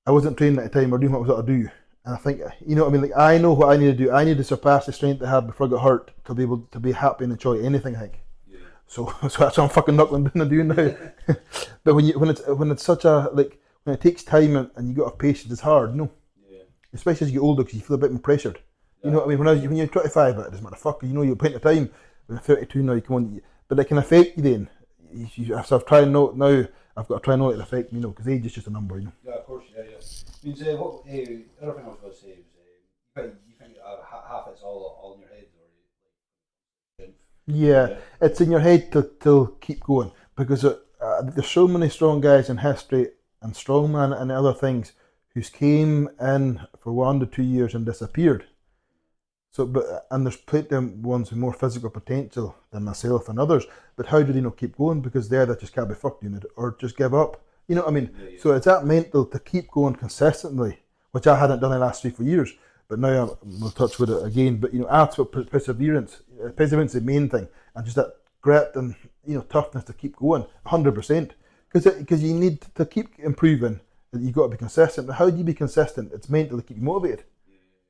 I wasn't training at the time or doing what I was ought to do. And I think, you know what I mean, like I know what I need to do. I need to surpass the strength I had before I got hurt to be able to be happy and enjoy anything, I think. Yeah. So that's what I'm fucking knuckling down to do now. But when it's such a, like, when it takes time and you got to have patience, it's hard, no? Yeah. Especially as you get older because you feel a bit more pressured. You know what I mean? When you're 25, it doesn't matter, fuck, you know, you're plenty of time. When you're 32 now, you come on, but it can affect you then. So I've tried now, I've got to try not to let it affect me, you know, because age is just a number, you know. Yeah, of course, yeah. Means what? Other thing I was going to say was, you think half it's all in your head, or Yeah, it's in your head to keep going because there's so many strong guys in history and strongman and other things who's came in for 1 to 2 years and disappeared. So, and there's plenty of ones with more physical potential than myself and others. But how do they not keep going? Because they either just can't be fucked doing it or just give up. You know what I mean? Yeah. So it's that mental to keep going consistently, which I hadn't done the last 3-4 years. But now we'll touch with it again. But you know, that's what perseverance. Perseverance is the main thing, and just that grit and, you know, toughness to keep going, 100%. Because you need to keep improving. You got to be consistent. But how do you be consistent? It's mental to keep you motivated.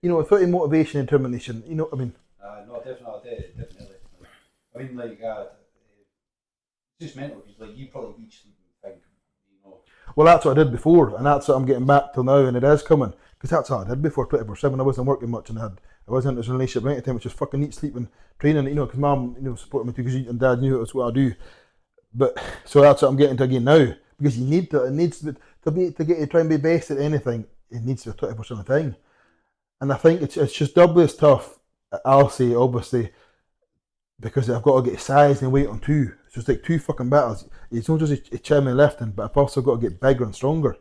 You know, without motivation and determination, you know what I mean? No, definitely. I mean, like, it's just mental because, like, you probably each think, you know. Well, that's what I did before, and that's what I'm getting back till now, and it is coming. Because that's what I did before, 24/7. I wasn't working much, and I wasn't in this relationship at any time, which was fucking eat, sleep, and training. You know, because mum, you know, supported me too, because and dad knew it was what I do. But so that's what I'm getting to again now, because you need to. It needs to try and be best at anything. It needs to be 24/7 thing, and I think it's just doubly as tough. I'll say, obviously, because I've got to get size and weight on 2. So it's like 2 fucking battles. It's not just a chin and lifting, but I've also got to get bigger and stronger.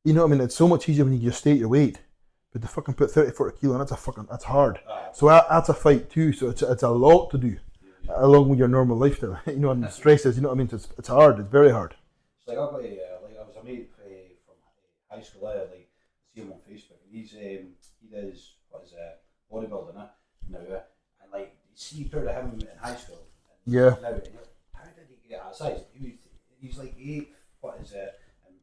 You know what I mean? It's so much easier when you just stay at your weight. But to fucking put 30-40 kilo, and that's hard. So that's a fight too. So it's a lot to do, along with your normal lifestyle. You know, and the stresses. You know what I mean? So it's hard. It's very hard. It's like I've got I was a mate from high school. Like, see him on Facebook. He does bodybuilding now, and like you see a picture of him in high school. And Yeah. Now, and you're like, how did he get that size? He's like 8 foot in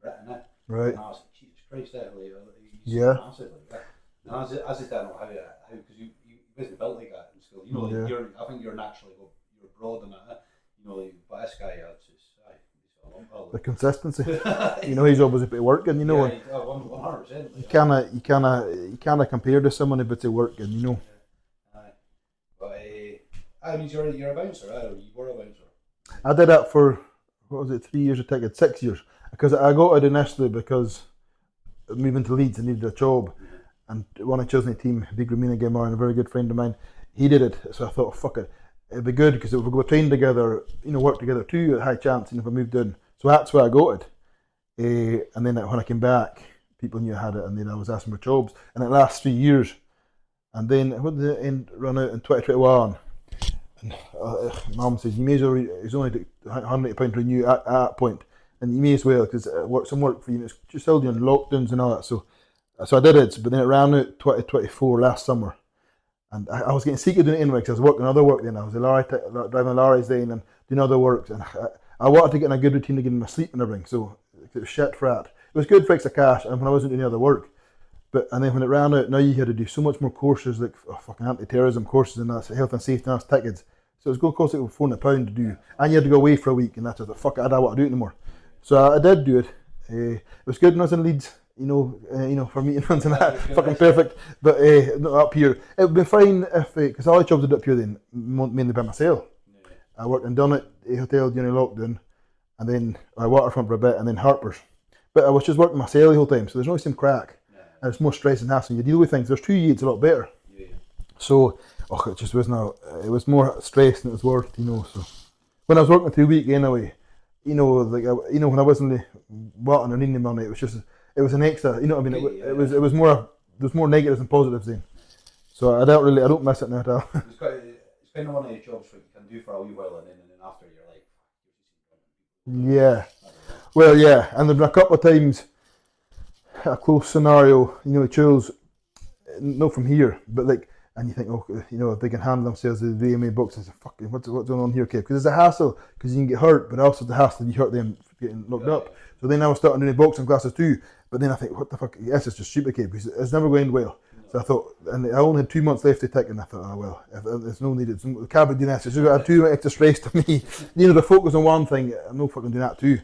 Britain now. Right. And I was like, Jesus Christ, he's Yeah. massive like that. And I just don't know how because you wasn't built like that in school. You know, like I think you're naturally you're broad and that. You know, like, but this guy, it's just he's a lump. The consistency. You know, he's always working. You know, yeah, 100%. you cannot compare to someone if it's working. You know. Aye. But I mean, you're a bouncer. You were a bouncer. I did that for, what was it, 3 years? I think it's 6 years. Because I got it initially because moving to Leeds, I needed a job. And one of Chesney team, Big Ramina Gemar, and a very good friend of mine, he did it. So I thought, fuck it. It'd be good because if we go train together, you know, work together too, a high chance, you know, if I moved in. So that's why I got it. And then when I came back, people knew I had it, and then I was asking for jobs. And it lasts 3 years. And then, when did it run out in 2021? And Mum says, you may as well, it's only £180 to renew at that point. And you may as well, because some work for you, it's just still doing lockdowns and all that. So I did it, but then it ran out 2024 last summer. And I was getting sick of doing it anyway, because I was working other work then. I was driving lorries then and doing other work. And I wanted to get in a good routine to get in my sleep and everything. So it was shit for that. It was good for extra cash, and when I wasn't doing any other work. And then when it ran out, now you had to do so much more courses, like fucking anti-terrorism courses and that's health and safety and that's tickets. So it was going to cost like £400 to do. And you had to go away for a week, and that's just fuck it, I don't want to do it anymore. So I did do it. It was good when I was in Leeds, you know, for meeting runs and that, fucking perfect. But not up here. It would be fine if, because all the jobs I did up here then, mainly by myself. I worked in Dunnet Hotel during lockdown, and then Waterfront for a bit, and then Harper's. But I was just working myself the whole time, so there's no same crack. And it's more stress and hassle. You deal with things. There's 2 years, it's a lot better. So, it just wasn't. It was more stress than it was worth, you know. So when I was working 2 week anyway, you know, like when I wasn't wanting or needing the money, it was an extra. You know what I mean? It was more. There's more negatives than positives then. So I don't miss it now at all. It's kind of one of the jobs that you can do for a wee while, and then after you're like. Yeah. Well, yeah, and there've been a couple of times a close scenario, you know, Jules, not from here, but like and you think, oh, you know, if they can handle themselves, the AMA boxing, I say, fucking, what's going on here, Kev? Because it's a hassle, because you can get hurt, but also the hassle if you hurt them getting locked up. So then I was starting doing the boxing classes too, but then I think, what the fuck, yes, it's just stupid, Kev, because it's never going to end well. So I thought, and I only had 2 months left to take, and I thought, oh well, if there's no need, the cabin doing that, it's got too extra stress to me. You know, to focus on one thing, I'm not fucking doing that too.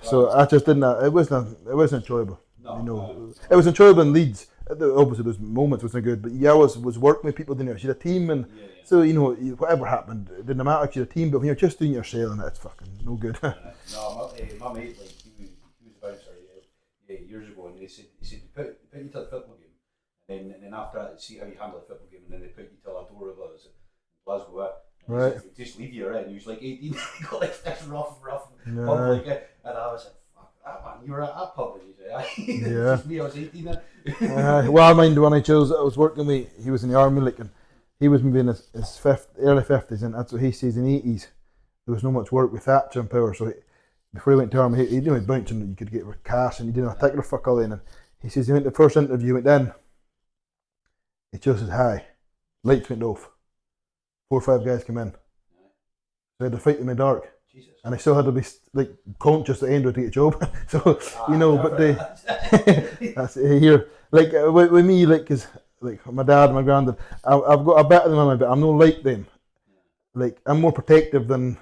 So I just didn't. It wasn't enjoyable. You know, it was enjoyable in Leeds. Obviously, those moments wasn't good, but yeah, I was working with people doing it. She had a team, and so you know, whatever happened, it didn't matter if you had a team. But when you're just doing your selling, it's fucking no good. No, my mate, like he was a bouncer years ago, and he said they put you to the football game, and then after that, see how you handle the football game, and then they put you to a door of Glasgow. Right. Just leave you, right? And he was like 18, he got like this rough pub, and I was like, fuck that, man, you were at that pub, and he said, yeah. Just me, I was 18 then. Well, I mind when I was working with, he was in the army, like, and he was maybe in his early 50s, and that's what he says in the 80s. There was no much work with Thatcher in power, so before he went to army, he was bouncing, you could get cash, and he didn't have a ticket or fuck all then. And he says he went to the first interview, went in, he just said hi, lights went off. 4 or 5 guys came in. So I had to fight in the dark. Jesus. And I still had to be like conscious at the end of it to get a job. So you know, but that's here. Like with me, like, cause like my dad and my granddad, I've got a better than them, but I'm not like them. Like I'm more protective than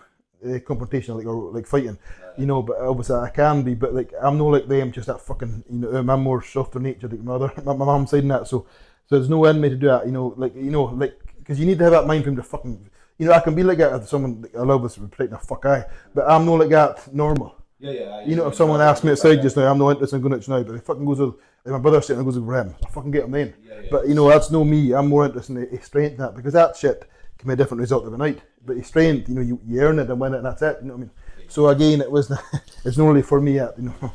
confrontation, like or like fighting. You know, but obviously I can be, but like I'm not like them. Just that fucking, you know, I'm more softer nature, like my mum's saying that. So there's no in me to do that. You know, like. Because you need to have that mind frame to fucking, you know, I can be like that if someone, like, I love this protecting a fuck eye, but I'm not like that normal. You know, if someone asks me outside just now, I'm not interested in going out tonight, but if fucking goes with, if my brother's sitting and goes over him, I'll fucking get him then. But you know, that's no me, I'm more interested in his strength in that, because that shit can be a different result of a night. But his strength, you know, you earn it and win it and that's it, you know what I mean? So again, it's not really for me yet, you know.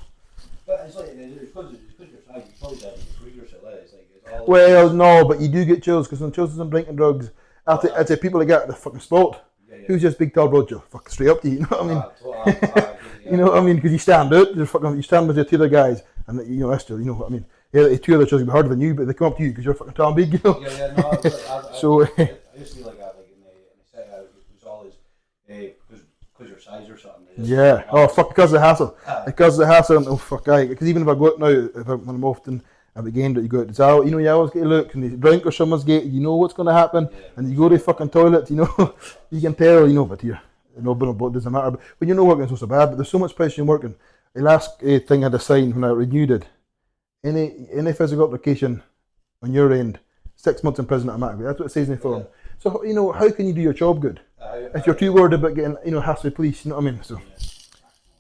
But it's like, it's because you're trying, you probably didn't improve yourself, it's like, well, no, but you do get chills, because when chills and drinking drugs, I'd say people that get the fucking spot, who's just big tall Roger, fucking straight up to you, you know what I mean? You know what I mean? Because you stand out, you stand with the 2 other guys, and you know, Esther, you know what I mean? Yeah, the 2 other children will be harder than you, but they come up to you because you're fucking tall and big, you know? So, I used to be like that, like in the set, it was always, because your size or something. Yeah, oh fuck, because of the hassle. Because of the hassle, oh fuck, because even if I go out now, when I'm often, at the game that you go out, you know, you always get a look, and you drink or someone's gate, you know what's going to happen, and you go to the fucking toilet, you know, you can tell, you know, but here, you know, but it doesn't matter. But when you know working is not so bad, but there's so much pressure in working. The last thing I had to sign when I renewed it, any physical application on your end, 6 months in prison automatically. That's what it says in the form. So, you know, how can you do your job good? If you're too worried about getting, you know, has to be police, you know what I mean? So,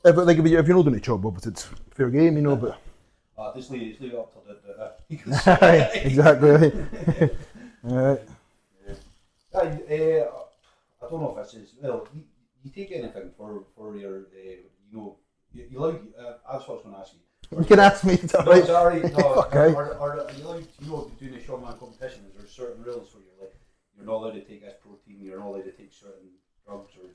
if you're not doing a job, obviously it's fair game, you know, but. Just leave it up till exactly. Alright. I don't know if this is, well, you take anything for your, you know, you like, that's what I was going to ask you. You can ask me. No, sorry. No, okay. Are you allowed, you know, doing a strongman competition, is there certain rules where you're not allowed to take this protein, you're not allowed to take certain drugs or?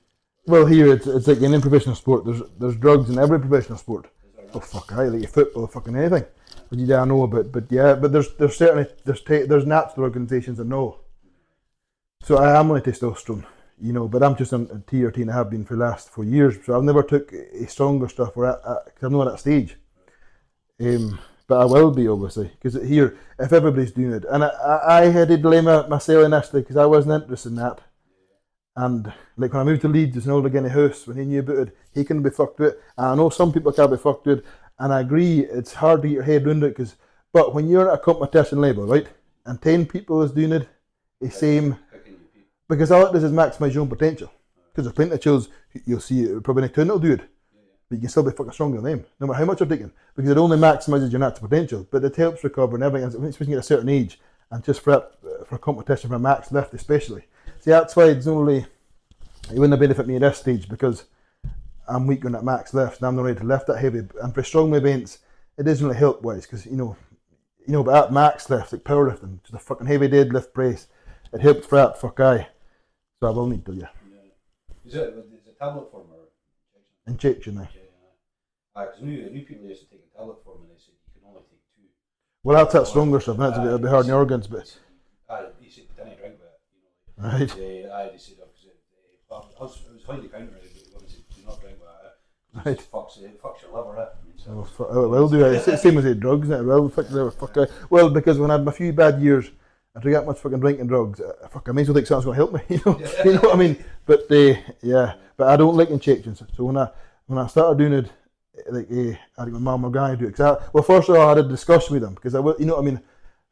Well, here it's like in any professional sport. There's drugs in every professional sport. Oh fuck! I like football, fucking anything. But you don't know about. But yeah, but there's certainly there's natural organisations that know. So I am on a testosterone, you know, but I'm just on T13 and I have been for the last 4 years. So I've never took a stronger stuff because I'm not at that stage. But I will be obviously because here, if everybody's doing it, and I had a dilemma myself initially because I wasn't interested in that. And like when I moved to Leeds, there's an older guy in the house, when he knew about it, he couldn't be fucked with it. And I know some people can't be fucked with it, and I agree, it's hard to get your head around it, but when you're at a competition level, right, and 10 people is doing it, the same, because all it does is maximise your own potential. Because there's plenty of chills, you'll see, probably only 10 will do it, but you can still be fucking stronger than them, no matter how much you're taking, because it only maximises your natural potential, but it helps recover and everything, especially when you get a certain age, and just for competition, for a max lift especially. See, that's why it's only, it wouldn't benefit me at this stage because I'm weak on that max lift and I'm not ready to lift that heavy. And for strongman events, it doesn't really help wise because, you know, but that max lift, like powerlifting, just a fucking heavy deadlift press, it helps for that fuck eye. So I will need to, yeah. Is it tablet form or injection? Injection, because new people used to take a tablet form and they said you can only take 2. Well, that's that stronger stuff, and it'll be hard in the organs, but. You said, didn't Right. They said, it was highly counter. Do not drink that. Right. It fucks your liver. It will do. It's the same as the drugs, isn't it? Well, well, because when I had a few bad years, I drank that much fucking drinking drugs. I may as well think something's going to help me. You know what I mean? But yeah, but I don't like injections. So when I started doing it, like I think my mum or guy do it. Well, first of all, I had a discussion with them because you know what I mean.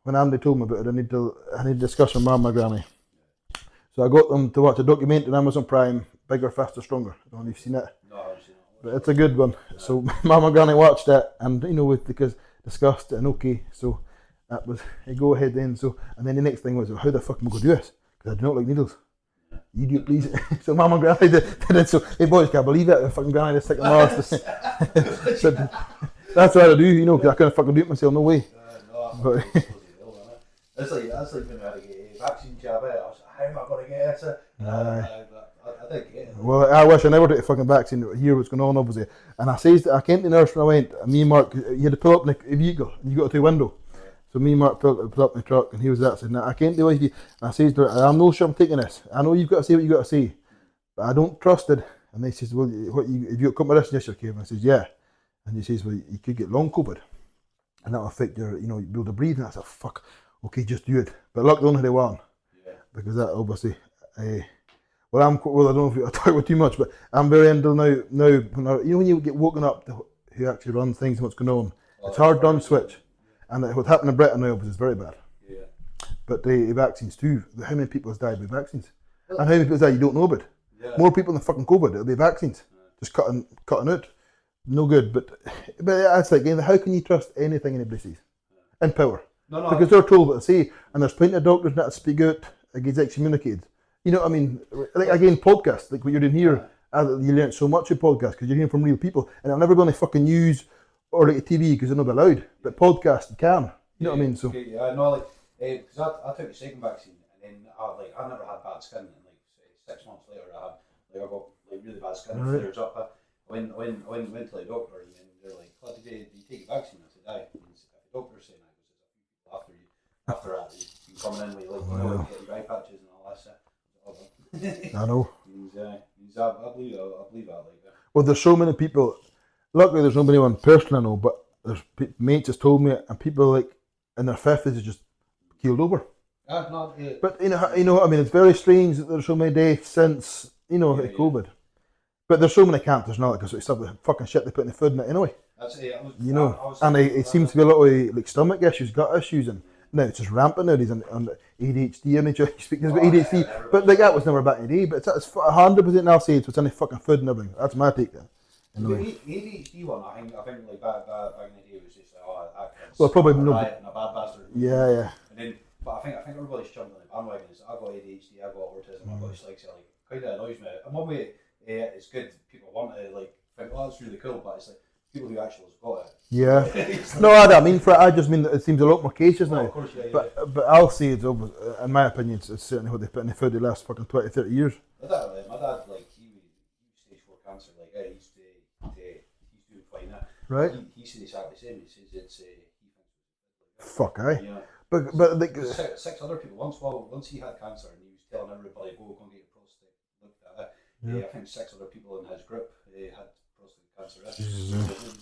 When Andy told me about it, I need to discuss with mum and granny. So I got them to watch a documentary on Amazon Prime, Bigger, Faster, Stronger. I don't know if you've seen it. No, I've seen it. But it's a good one. So mum and granny watched it, and because discussed it and okay. So that was go ahead then. So and then the next thing was, how the fuck am I going to do this? Because I do not like needles. You do it, please. So mum and granny did it. So hey boys, can't believe it. The fucking granny just taking last. So that's what I do, because I couldn't fucking do it myself. No way. But that's like when I had to get a vaccine jab. I was like, how am I going to get it? I did get it. Well, I wish I never took a fucking vaccine to hear what's going on, obviously. And I says that I came to the nurse when I went, and me and Mark, you had to pull up in the vehicle, and you got to the window. So me and Mark pulled up in the truck, and he was that, said, I came to the wifey, and I says to her, I'm no sure I'm taking this. I know you've got to say what you got to say, but I don't trust it. And they says, well, have you got competition? Yes, Kevin. I says, yeah. And he says, well, you could get long COVID, and that'll affect your, you'll be able to breathe. And I said, fuck, okay, just do it. But luckily only they won, because that obviously, well, I don't know if I talk about too much, but I'm very into now when you get woken up to who actually runs things and what's going on, it's hard to unswitch. And what happened in Britain now is very bad. Yeah. But the vaccines too, how many people has died with vaccines? And how many people has died you don't know about? Yeah. More people than fucking COVID, it'll be vaccines. Just cutting out. No good, but that's like, how can you trust anything anybody says? In power. No. Because they're told what to say, and there's plenty of doctors that speak out against excommunicated. You know what I mean? Like again, podcasts, like what you're doing here, you learn so much of podcasts because you're hearing from real people, and it'll never be on the fucking news or like a TV because they're not allowed. But podcast, you can. You know what I mean? So because I took the second vaccine, and then I never had bad skin, and 6 months later I got really bad skin, and flares up. I went to the doctor, and then they're like, "What did you take the vaccine?" I said, "Aye." And the doctor's saying, after that, you coming in with get your eye patches and all that stuff. I know. I believe that. Well, there's so many people. Luckily, there's nobody one person I know, but there's mates just told me, and people in their 50s just keeled over. But you know what I mean. It's very strange that there's so many deaths since COVID. But there's so many cancers now because it's stuff with fucking shit they put in the food and it anyway. That's it. And it seems to be a lot of stomach issues, gut issues, and now it's just rampant nowadays on ADHD. I mean, you speak about ADHD, but that was never back in the day. But it's 100% now say it's in the fucking food and everything. That's my take then. Anyway. The ADHD one, I think back in the day was just well, probably a riot and a bad bastard. Yeah. And then, but I think everybody's jumping on the bandwagon. I've got ADHD, I've got autism, I've got dyslexia. Kind of annoys me. In one way, it's good. People want to think, oh, that's really cool, but it's people who actually have got it. Yeah. No, I mean I just mean that it seems a lot more cases now. Of course, But I'll say it's over. In my opinion, it's certainly what they put in the food the last fucking 20, 30 years. My dad, he was stage 4 cancer. He's doing fine now. Right. He said exactly the same. He says it's fuck, aye. Yeah. But 6 other people. Once he had cancer and he was telling everybody, go and get your prostate looked at. I think 6 other people in his group had prostate cancer.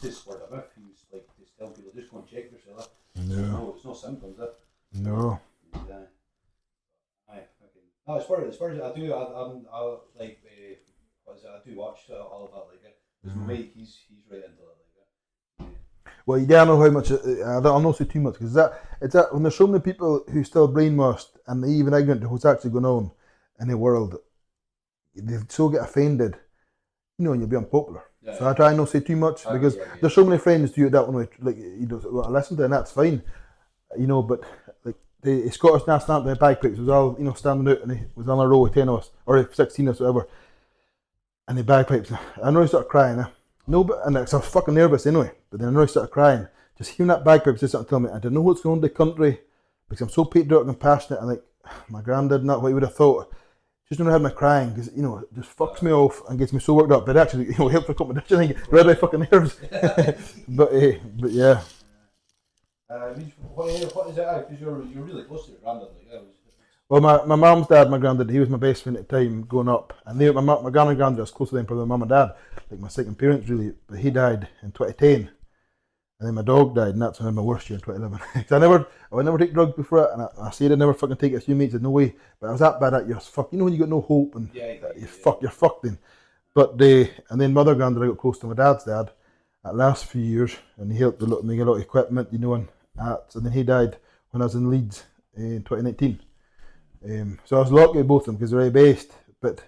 Just word of mouth. He was just telling people, just go and check yourself. No, it's no symptoms. No. No, as far as I do, I do watch all of that. There's no way he's right into it. Well, you don't know how much. I'll not say too much because it's that when there's so many people who still brainwashed and naive and ignorant to what's actually going on in the world, they so get offended, and you'll be unpopular. Yeah, so I try not to say too much because there's so many friends do it that one way. I listen to it and that's fine, but the Scottish national anthem, the bagpipes was all standing out, and he was on a row of 10 of us or 16 of us, whatever. And the bagpipes, I know he started crying. No, but and I was fucking nervous anyway. But then I know he started crying. Just hearing that bagpipes just started telling me I don't know what's going on in the country because I'm so patriotic and passionate. And my granddad and that what he would have thought. Just don't have me crying because it just fucks me off and gets me so worked up. But actually, it helps for competition. I get rid of my fucking nerves. but yeah. What is it? Because you're really close to your granddad. Well, my mum's dad, my granddad, he was my best friend at the time growing up. And my gran and granddad was close to them, probably my mum and dad, like my second parents really. But he died in 2010. And then my dog died, and that's when I had my worst year in 2011. Because I would never take drugs before it, and I said I'd never fucking take it. A few mates said, no way. But I was that bad at you. You know when you got no hope and you're fucked then. But and then my other granddad, I got close to my dad's dad at the last few years, and he helped make a lot of equipment, you know, and then he died when I was in Leeds in 2019. So I was lucky with both of them because they're very based, but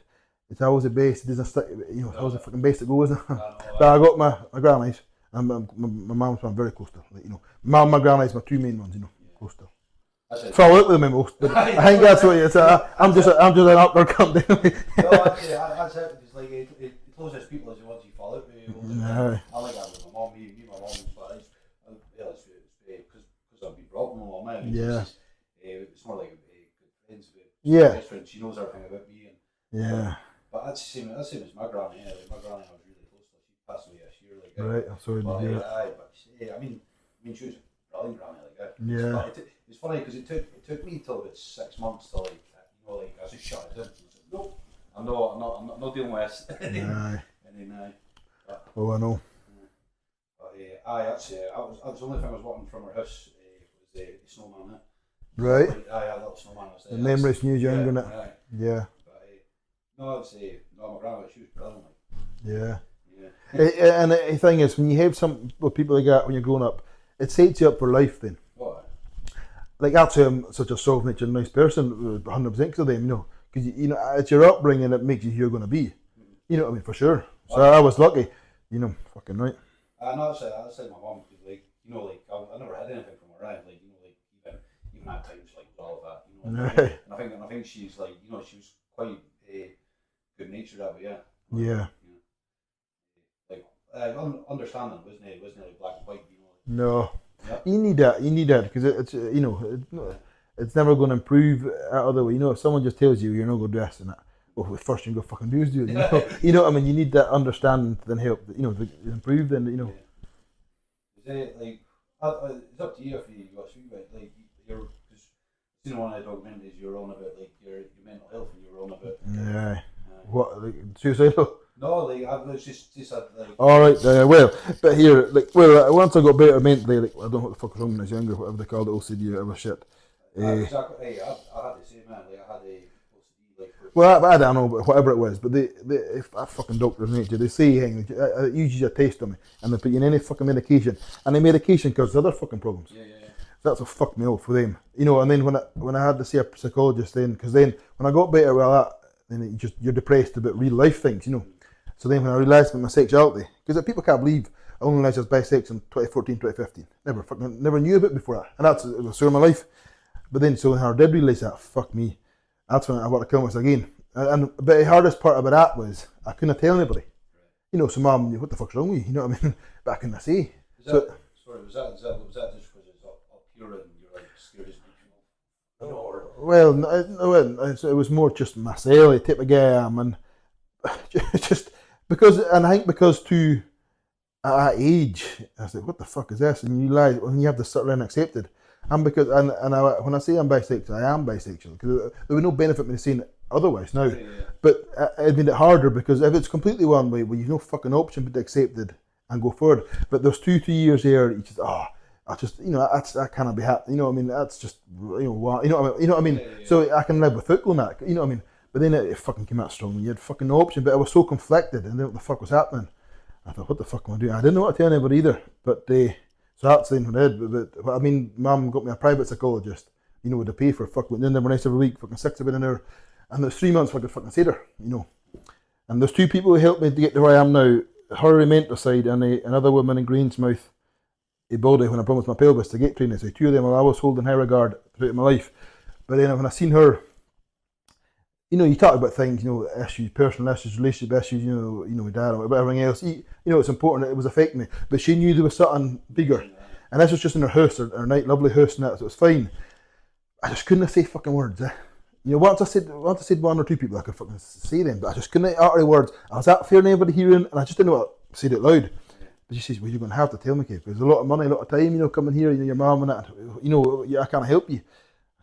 it's always the best. It doesn't stick, you know, it's always the fucking best that goes, isn't it? But I got my grannies, and my mum's one very close to, like, you know, my grannies, my two main ones, you know, close to. So I work with them most, but I think that's what it is. I'm just an upper cunt anyway. No, that's it. It's like the closest people is the ones you fall out with. Aye. I like that with my mum, me, my mum, but it's because I've been brought up with my mum. Yeah. It's more like good friends with best friend. She knows everything about me. Yeah. But that's the same as my granny. Like my granny, I was really close to. She passed away this year. Like, right. I'm sorry to hear it. But I mean, she was a brilliant granny. Like, yeah. But it's funny because it took me till about 6 months to I just shut it down. I said, nope, I'm not dealing with this. Aye. And then Oh, I know. But that's the only thing I was wanting from her house was the snowman. Right. I love snowman. The memories new young, isn't it? Yeah. But my grandma, she was brilliant. Yeah. Yeah. And the thing is, when you have some people like that when you're growing up, it sets you up for life then. What? Like that's why I'm such a soft-natured, nice person, 100% because of them, you know. Because, you know, it's your upbringing that makes you who you're going to be. You know what I mean, for sure. So I was lucky, you know, fucking right. I know, that's like my mum, like, you know, like, I never had anything from her, right? Like, you know, like, even at times, like, all of that, you know. Right. And I think she's, like, you know, she was quite good-natured that way, yeah. Yeah. Like, understanding wasn't like black and white, you know. Like, No. yeah. You need that because it's you know, it's never going to improve that other way. You know, if someone just tells you you're not going to do this and that, well, the first thing you go fucking do is do it. You know, you know what I mean. You need that understanding to then help. You know, to improve. Then you know. Yeah. Is it like it's up to you if you got to speak about like you're because you know one of the documentaries you're on about like your mental health and you're on about. Yeah. What like suicidal? No, like I was just like. All right, well, but here, like, once I got better mentally, like, I don't know what the fuck was wrong when I was younger, whatever they called it, OCD or whatever shit. Exactly. Hey, I had the same man. Like I had a OCD, like. Well, I don't know, but whatever it was, but if that fucking doctor's nature, they say, hey, usually a test on me, and they put you in any fucking medication, and the medication causes other fucking problems. Yeah. That's what fucked me off with them, you know. And then when I had to see a psychologist, because then when I got better, then you're depressed about real life things, you know. So then when I realised about my sexuality, because people can't believe I only realised I was bisexual in 2014, 2015. Never knew about it before that. And it was through my life. But then, so when I did realise that, fuck me, that's when I wanted to kill myself again. But the hardest part about that was I couldn't tell anybody. You know, so mum, what the fuck's wrong with you? You know what I mean? But I couldn't say. Was that just because it's up here and you're like scared as people? You know, or... Well, it was more just myself, the type of guy I am, and just because, and I think because too, at that age, I was like, what the fuck is this? And you realize when you have to sit around and accept it. And because, when I say I'm bisexual, I am bisexual, because there would no benefit me saying it otherwise now. Yeah. But it made it harder because if it's completely one way, well, you've no fucking option but to accept it and go forward. But there's 2-3 years there, you just, you know, that cannot be happening. You know what I mean? That's just, you know what I mean? Yeah. So I can live without going that. You know what I mean? But then it fucking came out strong. You had fucking no option. But I was so conflicted, and then what the fuck was happening? I thought, what the fuck am I doing? I didn't know what to tell anybody either. But so that's the thing I did. But I mean, mum got me a private psychologist. You know, with the pay for fucking went in there nice every week, fucking 6 of it in there, and there's 3 months I could fucking see her. You know, and there's 2 people who helped me to get to where I am now. Her mentor side and another woman in Greensmouth, a body when I promised my pelvis to get training. So 2 of them I was holding high regard throughout my life. But then when I seen her, you know, you talk about things, you know, issues, personal issues, relationship issues, you know, with dad and everything else. You know, it's important. It was affecting me, but she knew there was something bigger, and this was just in her house, her nice, lovely house, and that, so it was fine. I just couldn't say fucking words. You know, once I said 1 or 2 people, I could fucking say them, but I just couldn't utter the words. I was that fearing anybody hearing, and I just didn't know what to say it loud. But she says, well, you're going to have to tell me, Kev, because there's a lot of money, a lot of time, you know, coming here, you know, your mum and that, you know, I can't help you.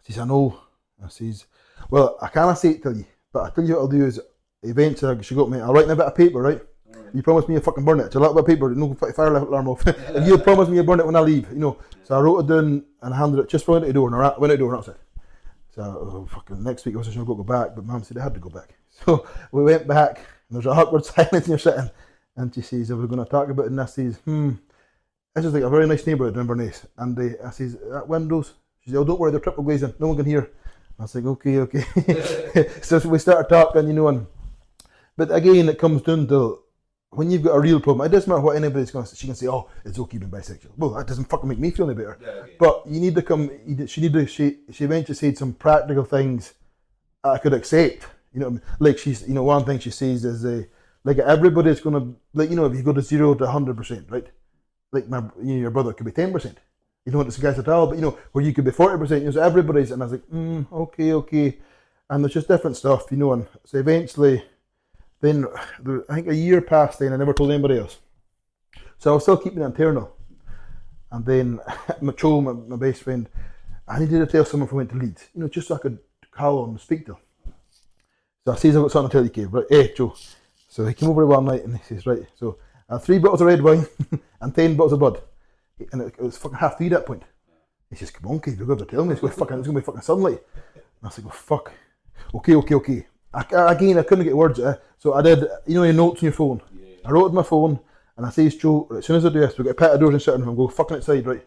She says, I know. I says, well, I can't say it to you, but I tell you what I'll do is, eventually she got me, I'll write in a bit of paper, right? You promised me you fucking burn it. It's a little bit of paper, no fire alarm off. If you promise me you burn it when I leave, you know. So I wrote it down and handed it just went out the door, and I went out the door and that's it. So fucking next week I was just going to go back, but Mum said I had to go back. So we went back, and there's a awkward silence and you're sitting, and she says, are we going to talk about it? And I says, this is like a very nice neighbourhood in Inverness. And I says, that windows? She says, oh, don't worry, they're triple glazing, no one can hear. I was like, okay. So we started talking, you know, but again, it comes down to, when you've got a real problem, it doesn't matter what anybody's going to say. She can say, oh, it's okay being bisexual. Well, that doesn't fucking make me feel any better. Yeah, okay. But you need to come, she eventually said some practical things I could accept. You know what I mean? Like she's, you know, one thing she says is, like everybody's going to, like, you know, if you go to 0 to 100%, right? Like your brother could be 10%. You don't want to suggest at all, but you know, where you could be 40%, you know, so everybody's, and I was like, okay. And there's just different stuff, you know, and so eventually, then I think a year passed then I never told anybody else. So I was still keeping it internal. And then my best friend, I needed to tell someone if I went to Leeds, you know, just so I could call on and speak to him. So I says, I've got something to tell you, Kev, right? Hey, Joe. So he came over one night and he says, right, so I had 3 bottles of red wine and 10 bottles of Bud. And it was fucking 3:30 at that point. He says, come on, Kev, you're going to tell me it's going to be fucking sunlight. And I was like, oh, fuck. Okay. Again, I couldn't get words out. So I did, you know, your notes on your phone. Yeah. I wrote on my phone and I says, Joe, as soon as I do this, we get a pet of doors and sit in and go fucking outside, right?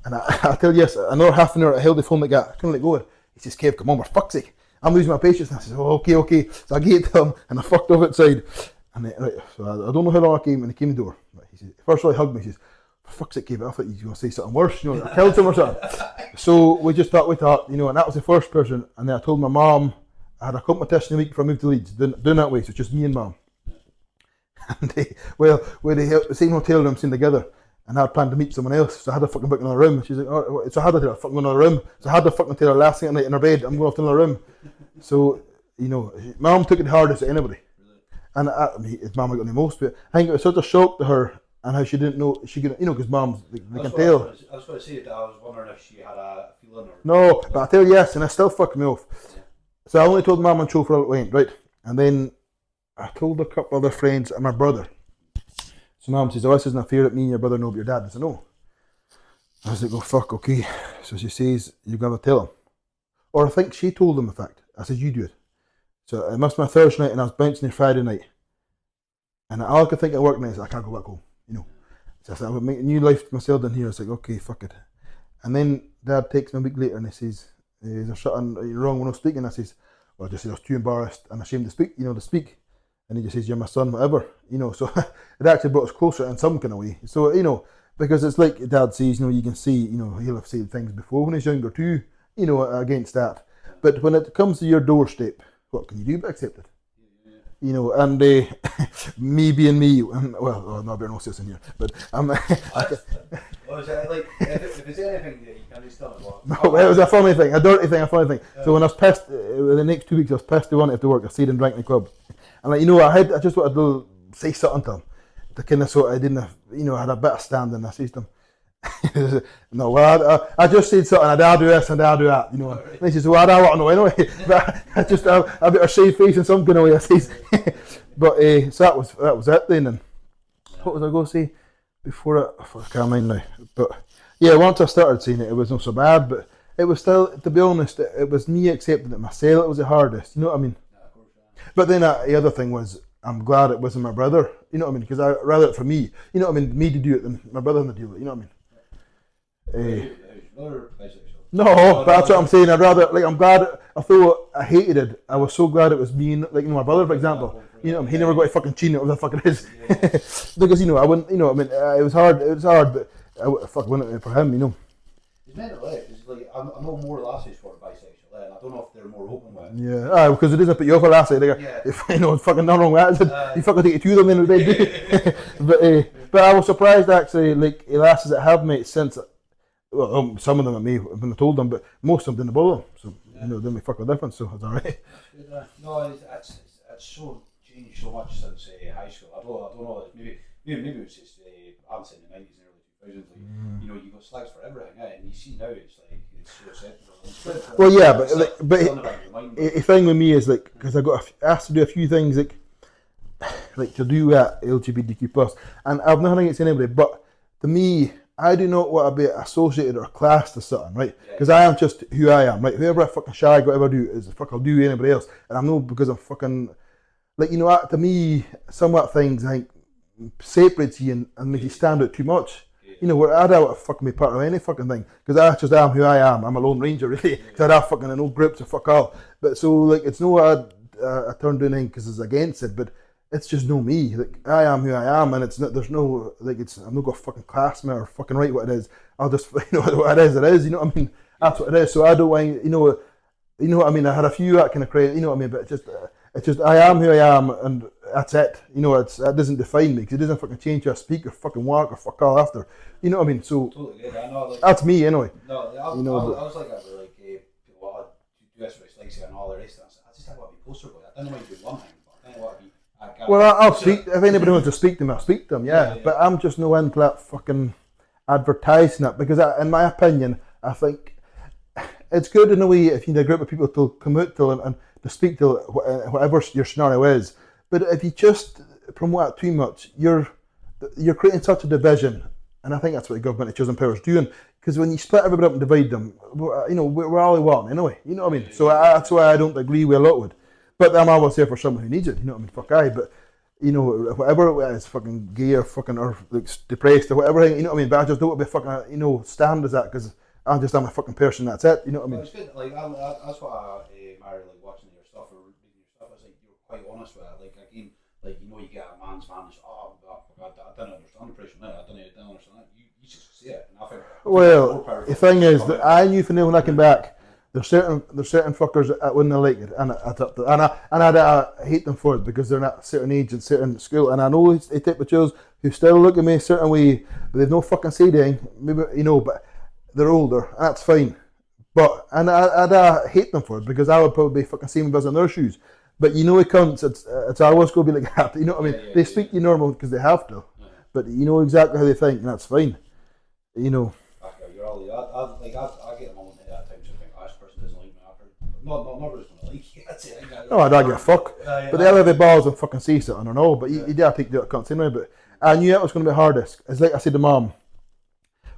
And I tell you, yes, another half an hour I held the phone like that. I couldn't let go. He says, Kev, come on, for fuck's sake. I'm losing my patience. And I says, oh, okay. So I gave it to him and I fucked off outside. And right, so I don't know how long I came, and he came to the door. Right, he says, first of all, he hugged me. He says, for fuck's sake, Kev, I thought you were going to say something worse. You know, I killed him or something. So we talked, you know, and that was the first person. And then I told my mum, I had a competition a week before I moved to Leeds, doing that way, so it's just me and Mum. And we're the same hotel room staying together, and I had planned to meet someone else, so I had to fucking book another room. She's like, oh, so I had to tell her, fucking go in another room. So I had to fucking tell her last thing at night in her bed, I'm going off to another room. So, you know, Mum took it the hardest of anybody. And his mum got the most, but I think it was such a shock to her, and how she didn't know, she could, you know, because mums, they can tell. I was going to say that, I was wondering if she had a feeling or... No, but I tell you yes, and it still fucked me off. Yeah. So I only told Mum and Joe for it went, right? And then I told a couple other friends and my brother. So Mum says, oh, this isn't a fear that me and your brother know, but your dad doesn't know. I was like, oh, fuck, okay. So she says, you're going to tell him. Or I think she told him, in fact. I said, you do it. So it must be my Thursday night and I was bouncing on Friday night. And all I could think of work night is I can't go back home, you know. So I said, I would make a new life for myself down here. I was like, okay, fuck it. And then Dad takes me a week later and he says, there's something wrong when I'm speaking. I says, well, I just said I was too embarrassed and ashamed to speak, you know, to speak. And he just says, you're my son, whatever, you know. So it actually brought us closer in some kind of way. So, you know, because it's like Dad says, you know, you can see, you know, he'll have said things before when he's younger too, you know, against that. But when it comes to your doorstep, what can you do but accept it? You know, and me being me, well, no, there are no sis in here, but well, is that like, if there's anything that you can do still, what? No, it was a funny thing, a dirty thing, a funny thing. So when I was pissed, the next 2 weeks I was pissed to want to have to work. I stayed and drank in the club, and like, you know, I just wanted to say something to him, to kind of sort of, I didn't have, you know, I had a bit of standing. I said to him, no, well, I just said something, I'll do this and I'll do that, you know. And he says, well, I don't want to know anyway, but I just have a bit of shade face and some kind of way, I says. But so that was it then. And what was I going to say before it? I can't mind now. But yeah, once I started saying it, it was not so bad, but it was still, to be honest, it was me accepting it myself. It was the hardest, you know what I mean? But then the other thing was, I'm glad it wasn't my brother, you know what I mean? Because I rather it for me, you know what I mean, me to do it than my brother to deal with it, you know what I mean? No, but that's what I'm saying. I'd rather, like, I'm glad, although I hated it, I was so glad it was me, like, you know, my brother, for example. You know, he never got a fucking chin, it was a fucking his. Because, you know, I wouldn't, you know, I mean, it was hard, but I wouldn't for him, you know. He's mental, right? It's like, I know more lasses for bisexual, and I don't know if they're more open with it. Yeah, because it is a put you off a lassie, like, if, you know, fucking nothing wrong with that. You fucking take it to them in the bed. But I was surprised, actually, like, lasses that have mates since. Well, some of them at me when I told them, but most of them didn't bother them. So, you know, it didn't make fuck of a difference, so it's alright. No, it's so changed so much since high school. I don't know, maybe it's just, I'm saying the 90s and early You know, you've got slags for everything, and you see now it's like it's so acceptable. Well, yeah, but the thing with me is like, because I got asked to do a few things like to do at LGBTQ plus, and I've nothing against anybody, but to me, I do not want to be associated or classed to something, right? Because I am just who I am, right? Whoever I fucking shag, whatever I do is the fuck I'll do anybody else, and I know because I'm fucking like, you know, to me, somewhat things I think separates you and makes you stand out too much. You know, where I don't want to fucking be part of any fucking thing, because I just am who I am. I'm a lone ranger, really, because I have fucking no groups and fuck all. But so, like, it's no I turned down anything because it's against it, but it's just no me. Like, I am who I am, and it's not, there's no, like, I'm not going to fucking class me or fucking write what it is. I'll just, you know, what it is, you know what I mean? That's what it is. So I don't want, you know what I mean? I had a few that kind of credit, you know what I mean? But it's just, I am who I am, and that's it. You know, that doesn't define me, because it doesn't fucking change how I speak or fucking walk or fuck all after. You know what I mean? So totally good. I know, like, that's me anyway. No, I was like that with like people I do this with Slicey and all the rest of it. I just don't want to be poster boy. I don't want to do one thing, but I don't want to be. Well, I'll speak if anybody wants to speak to me. I'll speak to them. Yeah. But I'm just no into that fucking advertising it, because in my opinion, I think it's good in a way if you need a group of people to come out to and to speak to whatever your scenario is. But if you just promote it too much, you're creating such a division, and I think that's what the government of chosen power is doing. Because when you split everybody up and divide them, you know, we're all one anyway. You know what I mean? So that's why I don't agree with a lot with. But I'm always there for someone who needs it. You know what I mean? Fuck aye. But you know, whatever it is, fucking gay or fucking or like, depressed or whatever. You know what I mean? But I just don't want to be fucking, you know, stand as that, because I'm a fucking person. That's it. You know what I mean? It's good. Like that's what I admire, like watching your stuff or reading your stuff. It's like you're quite honest with it. Like again, like you know, you get a man's man. It's, I don't understand depression now. I don't understand that. You just see it. And I think well, the thing is that I knew from when I came back. There's certain fuckers that wouldn't like it, and I hate them for it, because they're not a certain age and certain school, and I know it's a type of chills who still look at me a certain way, but they've no fucking say anything, maybe, you know, but they're older, and that's fine. But I hate them for it, because I would probably be fucking seeing us in their shoes. But you know, it counts. It's always going to be like that. You know what I mean? They speak to you normal because they have to, but you know exactly how they think, and that's fine. You know. You're all I get them all at times. I think this person doesn't like me after. Not everybody's gonna like you. That's it. No, I don't give a fuck. But they'll have the balls and fucking say something. I don't know. But you do take the cuts anyway. But I knew it was going to be hardest. It's like I said to Mum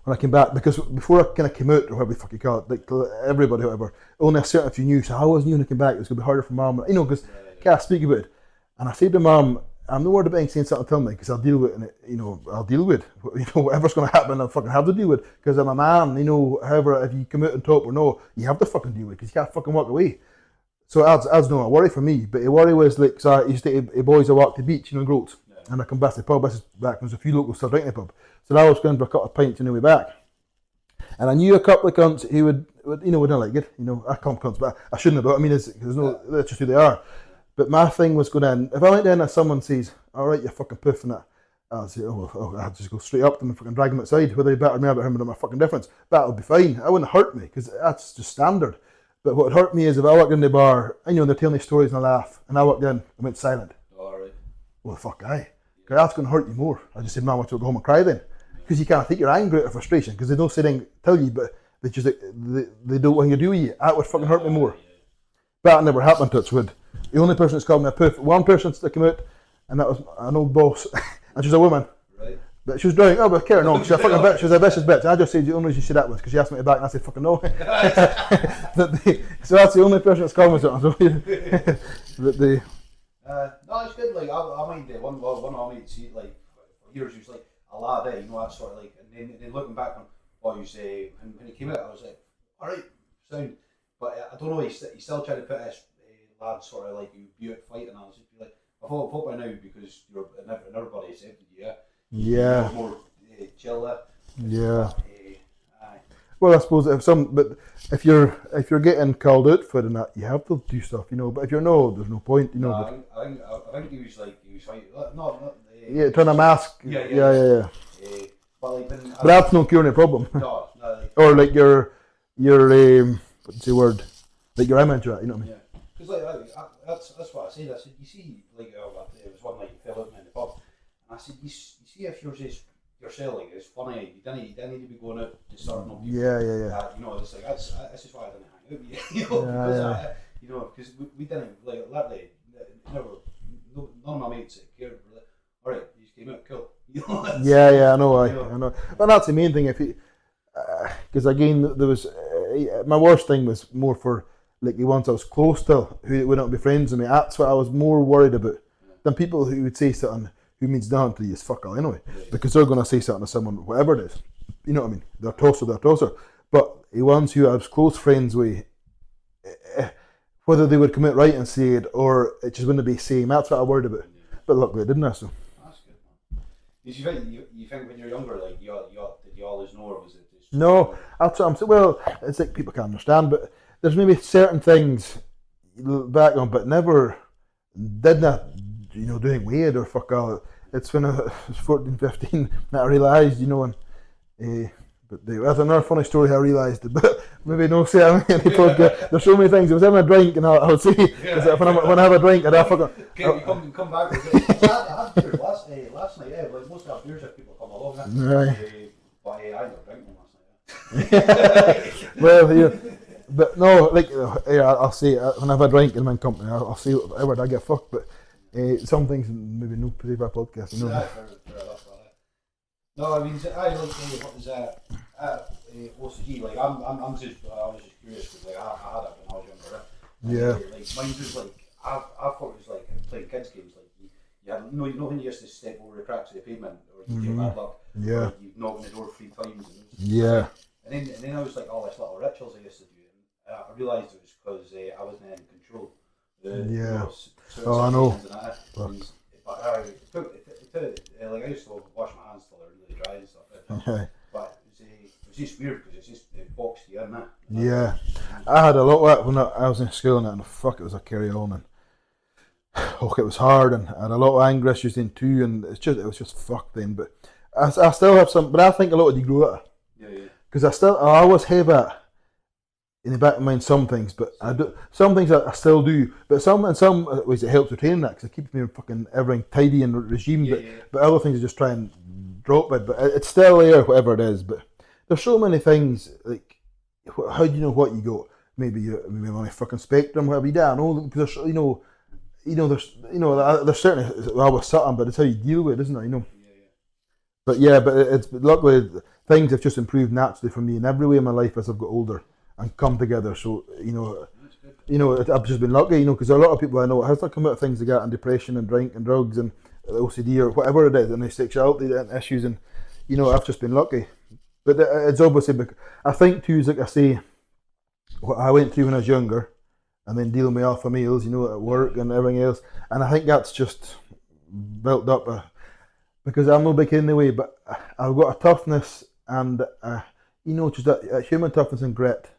when I came back, because before I kind of came out, or whatever the fuck you call it, like everybody, whatever, only a certain few knew. So I always knew when I came back it was going to be harder for Mum. You know, because I can't speak about it. And I said to Mum, I'm not worried about saying something to me, because I'll deal with it. You know, I'll deal with, you know, whatever's going to happen. I'll fucking have to deal with, because I'm a man. You know, however, if you come out and talk or no, you have to fucking deal with, because you can't fucking walk away. So that's no a worry for me. But the worry was like, so I used to take boys I walk to the beach, you know, in Groats, and I come back to the pub. This is back when there's a few locals still drinking the pub. So I was going for a couple of pints on the way back, and I knew a couple of cunts who would you know, wouldn't like it. You know, I call them cunts, but I shouldn't have. But I mean, there's no, that's just who they are. But my thing was going in, if I went in and someone says, all right, you're fucking poofing it, I'll say, I'll just go straight up to them and fucking drag them outside, whether he battered me about him or not, my fucking difference. That'll be fine. That wouldn't hurt me, because that's just standard. But what would hurt me is if I walked in the bar, and you know, they're telling me stories and I laugh, and I walked in and went silent. All right. Well, fuck aye. Because that's going to hurt you more. I just said, man, I want to go home and cry then. Because you can't take your anger out of frustration, because they don't say anything, tell you, but they just, they don't want you to do with you. That would fucking hurt me more. But that never happened, touch wood. The only person that's called me a poof, one person that came out, and that was an old boss, and she was a woman. Right. But she was drowning. Oh, but Karen, no, she's a fucking bitch. She was a vicious bitch. And I just said the only reason she said that was because she asked me to back, and I said fucking no. So that's the only person that's called me something. So, no, it's good. Like I mind one of my mates, like for years, he was like a lad, you know, that sort of like, and then looking back on what you say, and when he came out, I was like, all right, sound. But I don't know, he's still trying to put this lad sort of like you Buick fight, and I was just like, I thought by now, because you're everybody accepted you, yeah, you're more chill there. Yeah. Well, I suppose if you're getting called out for it and that, you have to do stuff, you know. But if you're no, there's no point, you know. No, I think he was fighting. Yeah, trying to mask. Yeah. But that's no curing the problem. No, or like your what's the word? Like your image, right? You know what I mean? Yeah. Because that's what I said. I said, you see, like it was one night you fell out in the pub, and I said, you see if you're just yourself, like, it's funny, you didn't need to be going out to certain people. Yeah. You know, it's like, this is why I didn't hang out with you, you know, because we didn't, like, literally, never, none of my mates cared, really. Alright, you just came out, cool. You know, I know. But that's the main thing, if you, because again, there was, my worst thing was more for, like, the ones I was close to, who would not be friends with me. That's what I was more worried about than people who would say something who means nothing to you as fuck all anyway, because they're going to say something to someone, whatever it is. You know what I mean? They're tosser. But the ones who I was close friends with, whether they would come out right and say it, or it just wouldn't be the same, that's what I worried about. But luckily, didn't I? So. That's good, man. You think when you're younger, like, did you always know, or was it just... No, that's what I'm saying. Well, it's like people can understand, but there's maybe certain things back on, but never did not, you know, doing weird or fuck all. It's when I was 14, 15 that I realised, you know, and but that's another funny story. I realised it, but maybe no say any podcast. There's so many things. I was having a drink, and I would say, when I have a drink, I'd have fucking. Okay, come back. I had beers last night. Like most of our beers, if people come along. Right. But I ended up drinking last night. Well, yeah. But no, like, I'll say when I have a drink in my company, I'll say whatever I get fucked. But some things maybe no play by podcast. You know. No, I mean, I like what was OCD. Like, I was just curious because, like, I had it when I was younger. Yeah. Like, mine was like, I thought it was like playing kids games. Like, you had, you know when you used to step over the cracks of the pavement, or you get bad luck, or you knock on the door 3 times. Yeah. And then I was like, all these little rituals I used to do, and I realised it was because I wasn't in control. I know. Like, I used to wash my hands till they're really dry and stuff. But it was just weird because it boxed you in, that. Yeah. I had a lot of that when I was in school, and fuck, it was a carry on, and it was hard, and I had a lot of anger issues then too, and it was just fucked then. But I still have some, but I think a lot of you grow out. Yeah. Because I always have that in the back of my mind, some things, but I do some things I still do, but in some ways it helps with training that, because it keeps me fucking everything tidy and regime. But other things I just try and drop it. But it's still there, whatever it is. But there's so many things, like, how do you know what you got? Maybe you're on a fucking spectrum, whatever you do. I know, because there's certainly always something, but it's how you deal with it, isn't it? You know. But it's luckily things have just improved naturally for me in every way in my life as I've got older and come together. So I've just been lucky, because a lot of people I know has to come out of things they got, and depression and drink and drugs and OCD or whatever it is, and their sexuality and issues, and I've just been lucky. But it's obviously, I think too, is like I say, what I went through when I was younger, and then dealing with alpha males, at work and everything else, and I think that's just built up because I'm no big in the way, but I've got a toughness and just that human toughness and grit.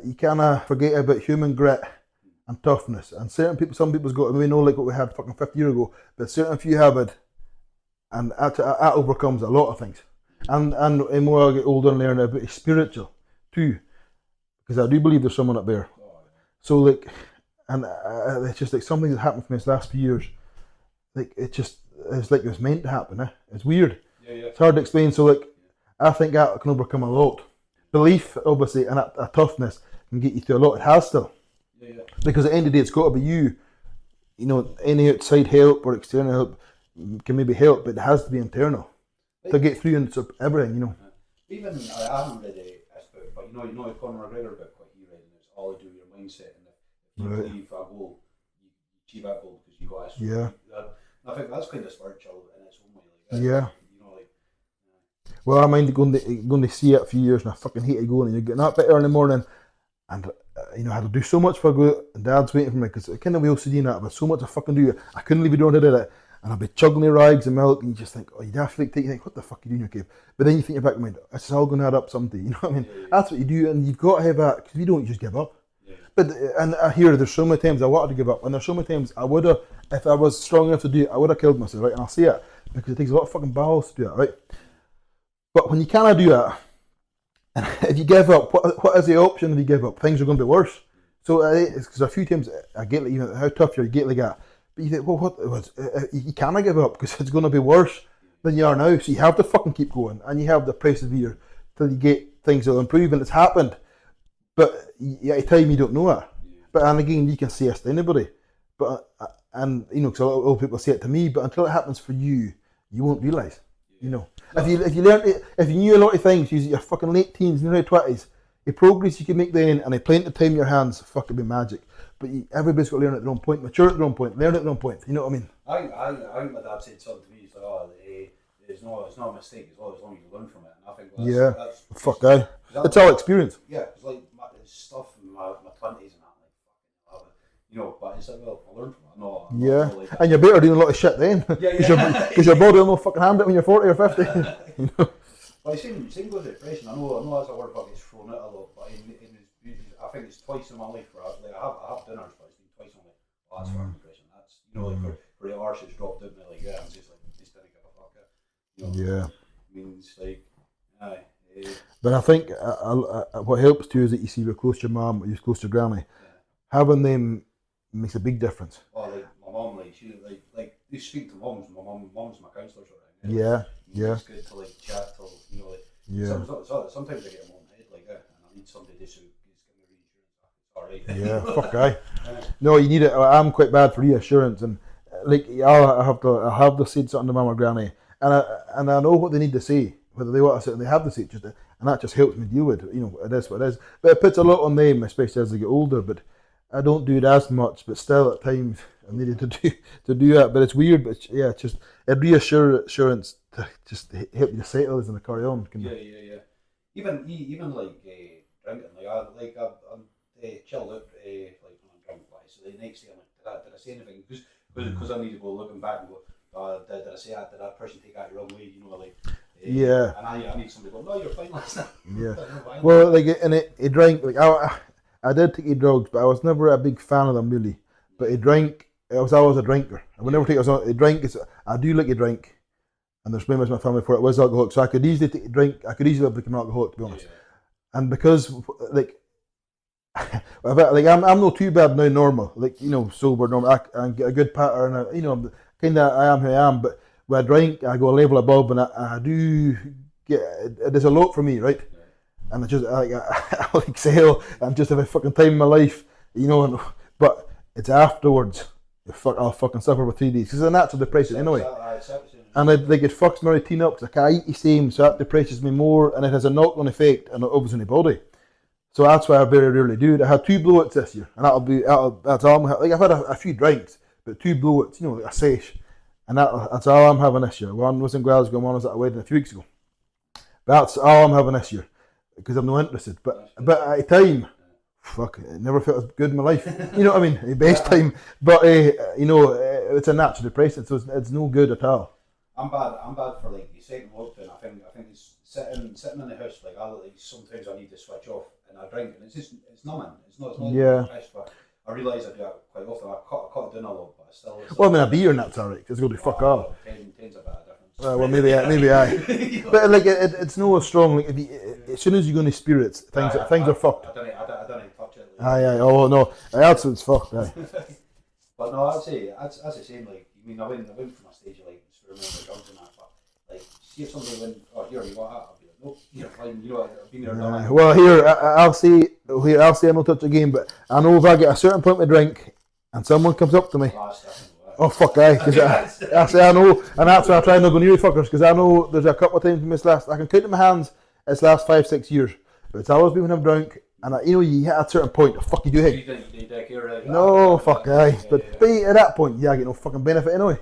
You can't forget about human grit and toughness. And some people's got, we know like what we had fucking 50 years ago, but certain few have it, and that overcomes a lot of things. And the more I get older and learn about spiritual too, because I do believe there's someone up there. So like, and it's just like something that happened for me this last few years. Like it's like it was meant to happen. It's weird. It's hard to explain. So like, I think that can overcome a lot. Belief, obviously, and a toughness can get you through a lot. It has still. Because at the end of the day, it's got to be you. Any outside help or external help can maybe help, but it has to be internal to get through and everything. Even I haven't read this book, but you know Conor McGregor book, what he read, and it's all to do with your mindset, and if you believe a goal, you achieve that goal because you got it. Yeah. I think that's kind of spiritual in its own way. Well, I mind going to see it a few years, and I fucking hate going. And you're getting up a bit early in the morning, and I had to do so much for go. And Dad's waiting for me because kind of with OCD and that, but so much to fucking do. I couldn't leave the door to do it, and I'd be chugging the rags and milk, and you just think, oh, you have to think, what the fuck are you doing, Kev? But then you think back in your mind, it's all going to add up someday. You know what I mean? That's what you do, and you've got to have that, because if you don't, you just give up. But and I hear there's so many times I wanted to give up, and there's so many times I would have, if I was strong enough to do it, I would have killed myself, right? And I'll say it because it takes a lot of fucking balls to do it, right? But when you cannot do that, and if you give up, what is the option if you give up? Things are going to be worse. So it's because a few times I get like, how tough you get like that. But you think, well, you cannot give up because it's going to be worse. than you are now. So you have to fucking keep going, and you have to persevere till you get things that will improve. And it's happened, but at a time you don't know it. But and again, you can say this to anybody, but and you know, because a lot of people say it to me. But until it happens for you, you won't realise. You know, if you knew a lot of things, using your fucking late teens and early 20s, the progress you can make then, and plenty of time in your hands, fuck, it'd be magic. But everybody's got to learn at their own point, mature at their own point, learn at their own point. You know what I mean? I think my dad said something to me. He's like, "Oh, it's not a mistake as long as you learn from it." And I think that's fuck, aye. It's all experience. Yeah, it's like it's stuff in my 20s and that, like, you know. But it's like, well, I learned from it. No, like, and you're better doing a lot of shit then, because your body will not fucking handle it when you're 40 or 50. You know. Well, same with depression. I know that's a word that gets thrown out a lot, but I think it's twice in my life where I have dinners, but it's been twice in my life. Oh, that's fucking depression. That's, you know, like for the arse it's dropped out me, like, yeah, I'm just like, just didn't give a fuck. You know, yeah. I mean, it's like, but I think what helps too is that you see you're close to your mum or you're close to your granny. Having them makes a big difference. Oh, like my mum, like she like you speak to mums. Mum's my counsellor sort of thing. Yeah. It's good to like chat till, you know, like sometimes I get in my own head like that, and I need somebody just to give me reassurance. All right. Yeah, fuck aye. No, you need it. I'm quite bad for reassurance, and like I have to say something to mum or granny, and I know what they need to say, whether they want to say it, and they have to say it, and that just helps me deal with it. You know, it is what it is. But it puts a lot on them, especially as they get older. But I don't do it as much, but still at times I needed to do that. But it's weird, but yeah, it's just a reassurance to just help you settle as and carry on. Yeah. Even like drinking, I'm chilled out like when I'm drunk. Like, so the next day I'm like, did I say anything? Because I need to go looking back and go, did I say that? Did that person take that the wrong way? You know, like. Yeah. And I need somebody to go, no, you're fine last night. Yeah. Well, like, and he drank, like, I did take drugs, but I was never a big fan of them, really. But he drank, I was always a drinker. I would never take a drink. I do like a drink, and there's members of my family before it was alcoholic, so I could easily take a drink. I could easily become an alcoholic, to be honest. Yeah. And because, like, I'm not too bad now, normal, like, you know, sober, normal. I get a good pattern, you know, kind of I am who I am, but when I drink, I go a level above, and I do get, there's a lot for me, right? Yeah. And I just, I excel, and just have a fucking time in my life, you know, but it's afterwards, I'll fucking suffer for 3 days, because it's a natural depression anyway. And it fucks my routine up, because I can't eat the same, so that depresses me more, and it has a knock-on effect, and obviously on the body. So that's why I very rarely do it. I had 2 blowouts this year, and that's all like I've had a few drinks, but 2 blowouts, you know, like a sesh. And that's all I'm having this year. One was in Glasgow, one was at a wedding a few weeks ago. But that's all I'm having this year, because I'm not interested. But at a time, fuck, it never felt as good in my life. You know what I mean? The best time. But you know, it's a natural depression, so it's no good at all. I'm bad for like the second lockdown. I think it's sitting in the house. Like sometimes I need to switch off and I drink, and it's numbing. It's not fresh, but I realise I do that quite often. I cut it down a lot, but I still. Well, I mean, a beer and that's alright. It's going to fuck off. 10's a bit of difference. Well, maybe I. But like, it's no strong. Like, as soon as you go into spirits, things are fucked. I don't touch it. Aye. Oh no, that's what's fucked. Aye. But no, I'd say that's the same. Like, I mean, I went from a stage of like remember drugs and that, but like, see if somebody went, oh, here you want that, I'll be like, nope, you're fine. You know, I've been there. Done. Well, I'll say I'm not touch again, but I know if I get a certain point to drink and someone comes up to me, oh fuck, because I say I know, and that's why I try not to go near fuckers, because I know there's a couple of times in this I can count in my hands, it's last 5-6 years, but it's always been when I'm drunk, and you know, you hit a certain point, the fuck you do hit. No, fuck aye. But at that point, you get no fucking benefit anyway.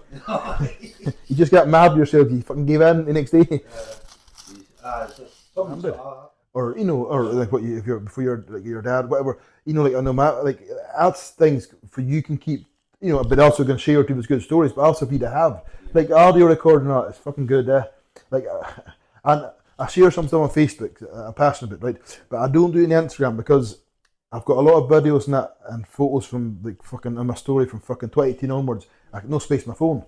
You just got mad with yourself, you fucking gave in the next day. Or you know, or like what you if you're before your dad, whatever, you know, like I know like that's things for you can keep, you know, but also can share people's good stories, but also for you to have. Like audio recording that is fucking good, like and I share some stuff on Facebook, I'm passionate about, right? But I don't do it on Instagram because I've got a lot of videos and that and photos from like fucking on my story from fucking 2018 onwards. I got no space on my phone.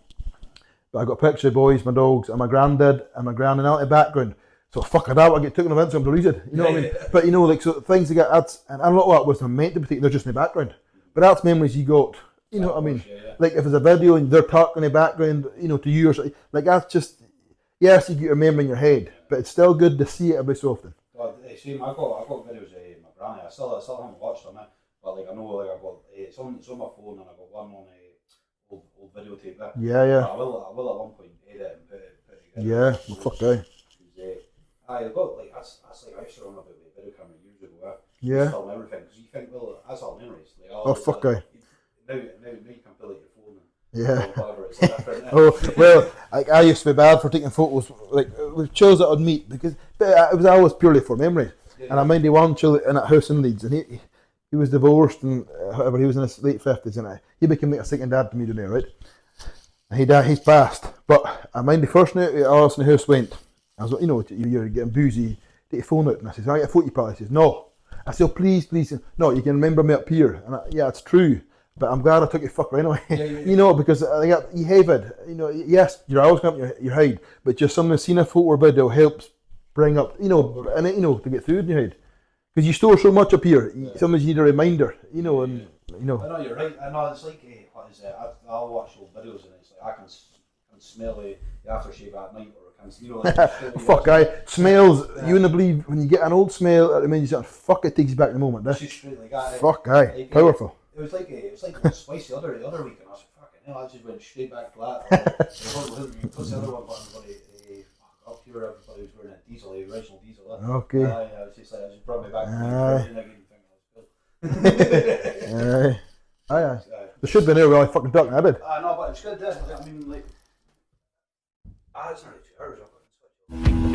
But I got a picture of the boys, my dogs, and my granddad and my gran in the background. So fuck it out, I get taken on Instagram to read it. You know what I mean? But you know, like so things that get that's and a lot of that was meant to be taken, they're just in the background. But that's memories you got, you know what I mean? Like if there's a video and they're talking in the background, you know, to you or something, like that's just yes, you remember in your head, but it's still good to see it every so often. God, same. I got videos of my granny. I still haven't watched them, but like I know, like I got it's on my phone, and I got one on a old videotape. Yeah. I will at one point edit and put it together. Yeah, well, fuck aye. I got like that's like I used to run about the video camera years ago. Yeah. Film everything because you think, well, that's all memories. Like, Oh, fuck aye. Now you can pull out your phone and Yeah. whatever. It's different. Oh, well, like I used to be bad for taking photos, like with chills that I'd meet, but it was always purely for memory. And I mind the one chill in that house in Leeds, and he was divorced and whatever. He was in his late 50s, and he became like a second dad to me today, right? And he died, he's passed. But I mind the first night us in the house went, I was like, you're getting boozy, take your phone out. And I said, I get a photo, pal. He says, no. I said, oh, please. No, you can remember me up here. And yeah, it's true. But I'm glad I took your fucker anyway. Yeah. Because you have it. Yes, you're always going to your hide, but just something seen a photo or video helps bring up, to get through in your head. Because you store so much up here, sometimes you need a reminder, I know you're right. I know it's like, what is it? I'll watch old videos and it's like I can smell the aftershave at night, or I can, fuck, smells. You wouldn't believe when you get an old smell. It reminds you, fuck, it takes you back in the moment. It's just straight like that. Fuck, powerful. It was like spicy the other week, and I was like, fucking hell, I just went straight back to that. Plus the other one, up here, everybody was wearing a diesel, the original diesel. Okay. I was just like, I just brought me back to the again. Aye. There should be no really fucking duck, I did. No, but it's good. I mean, like, it's not 2 hours.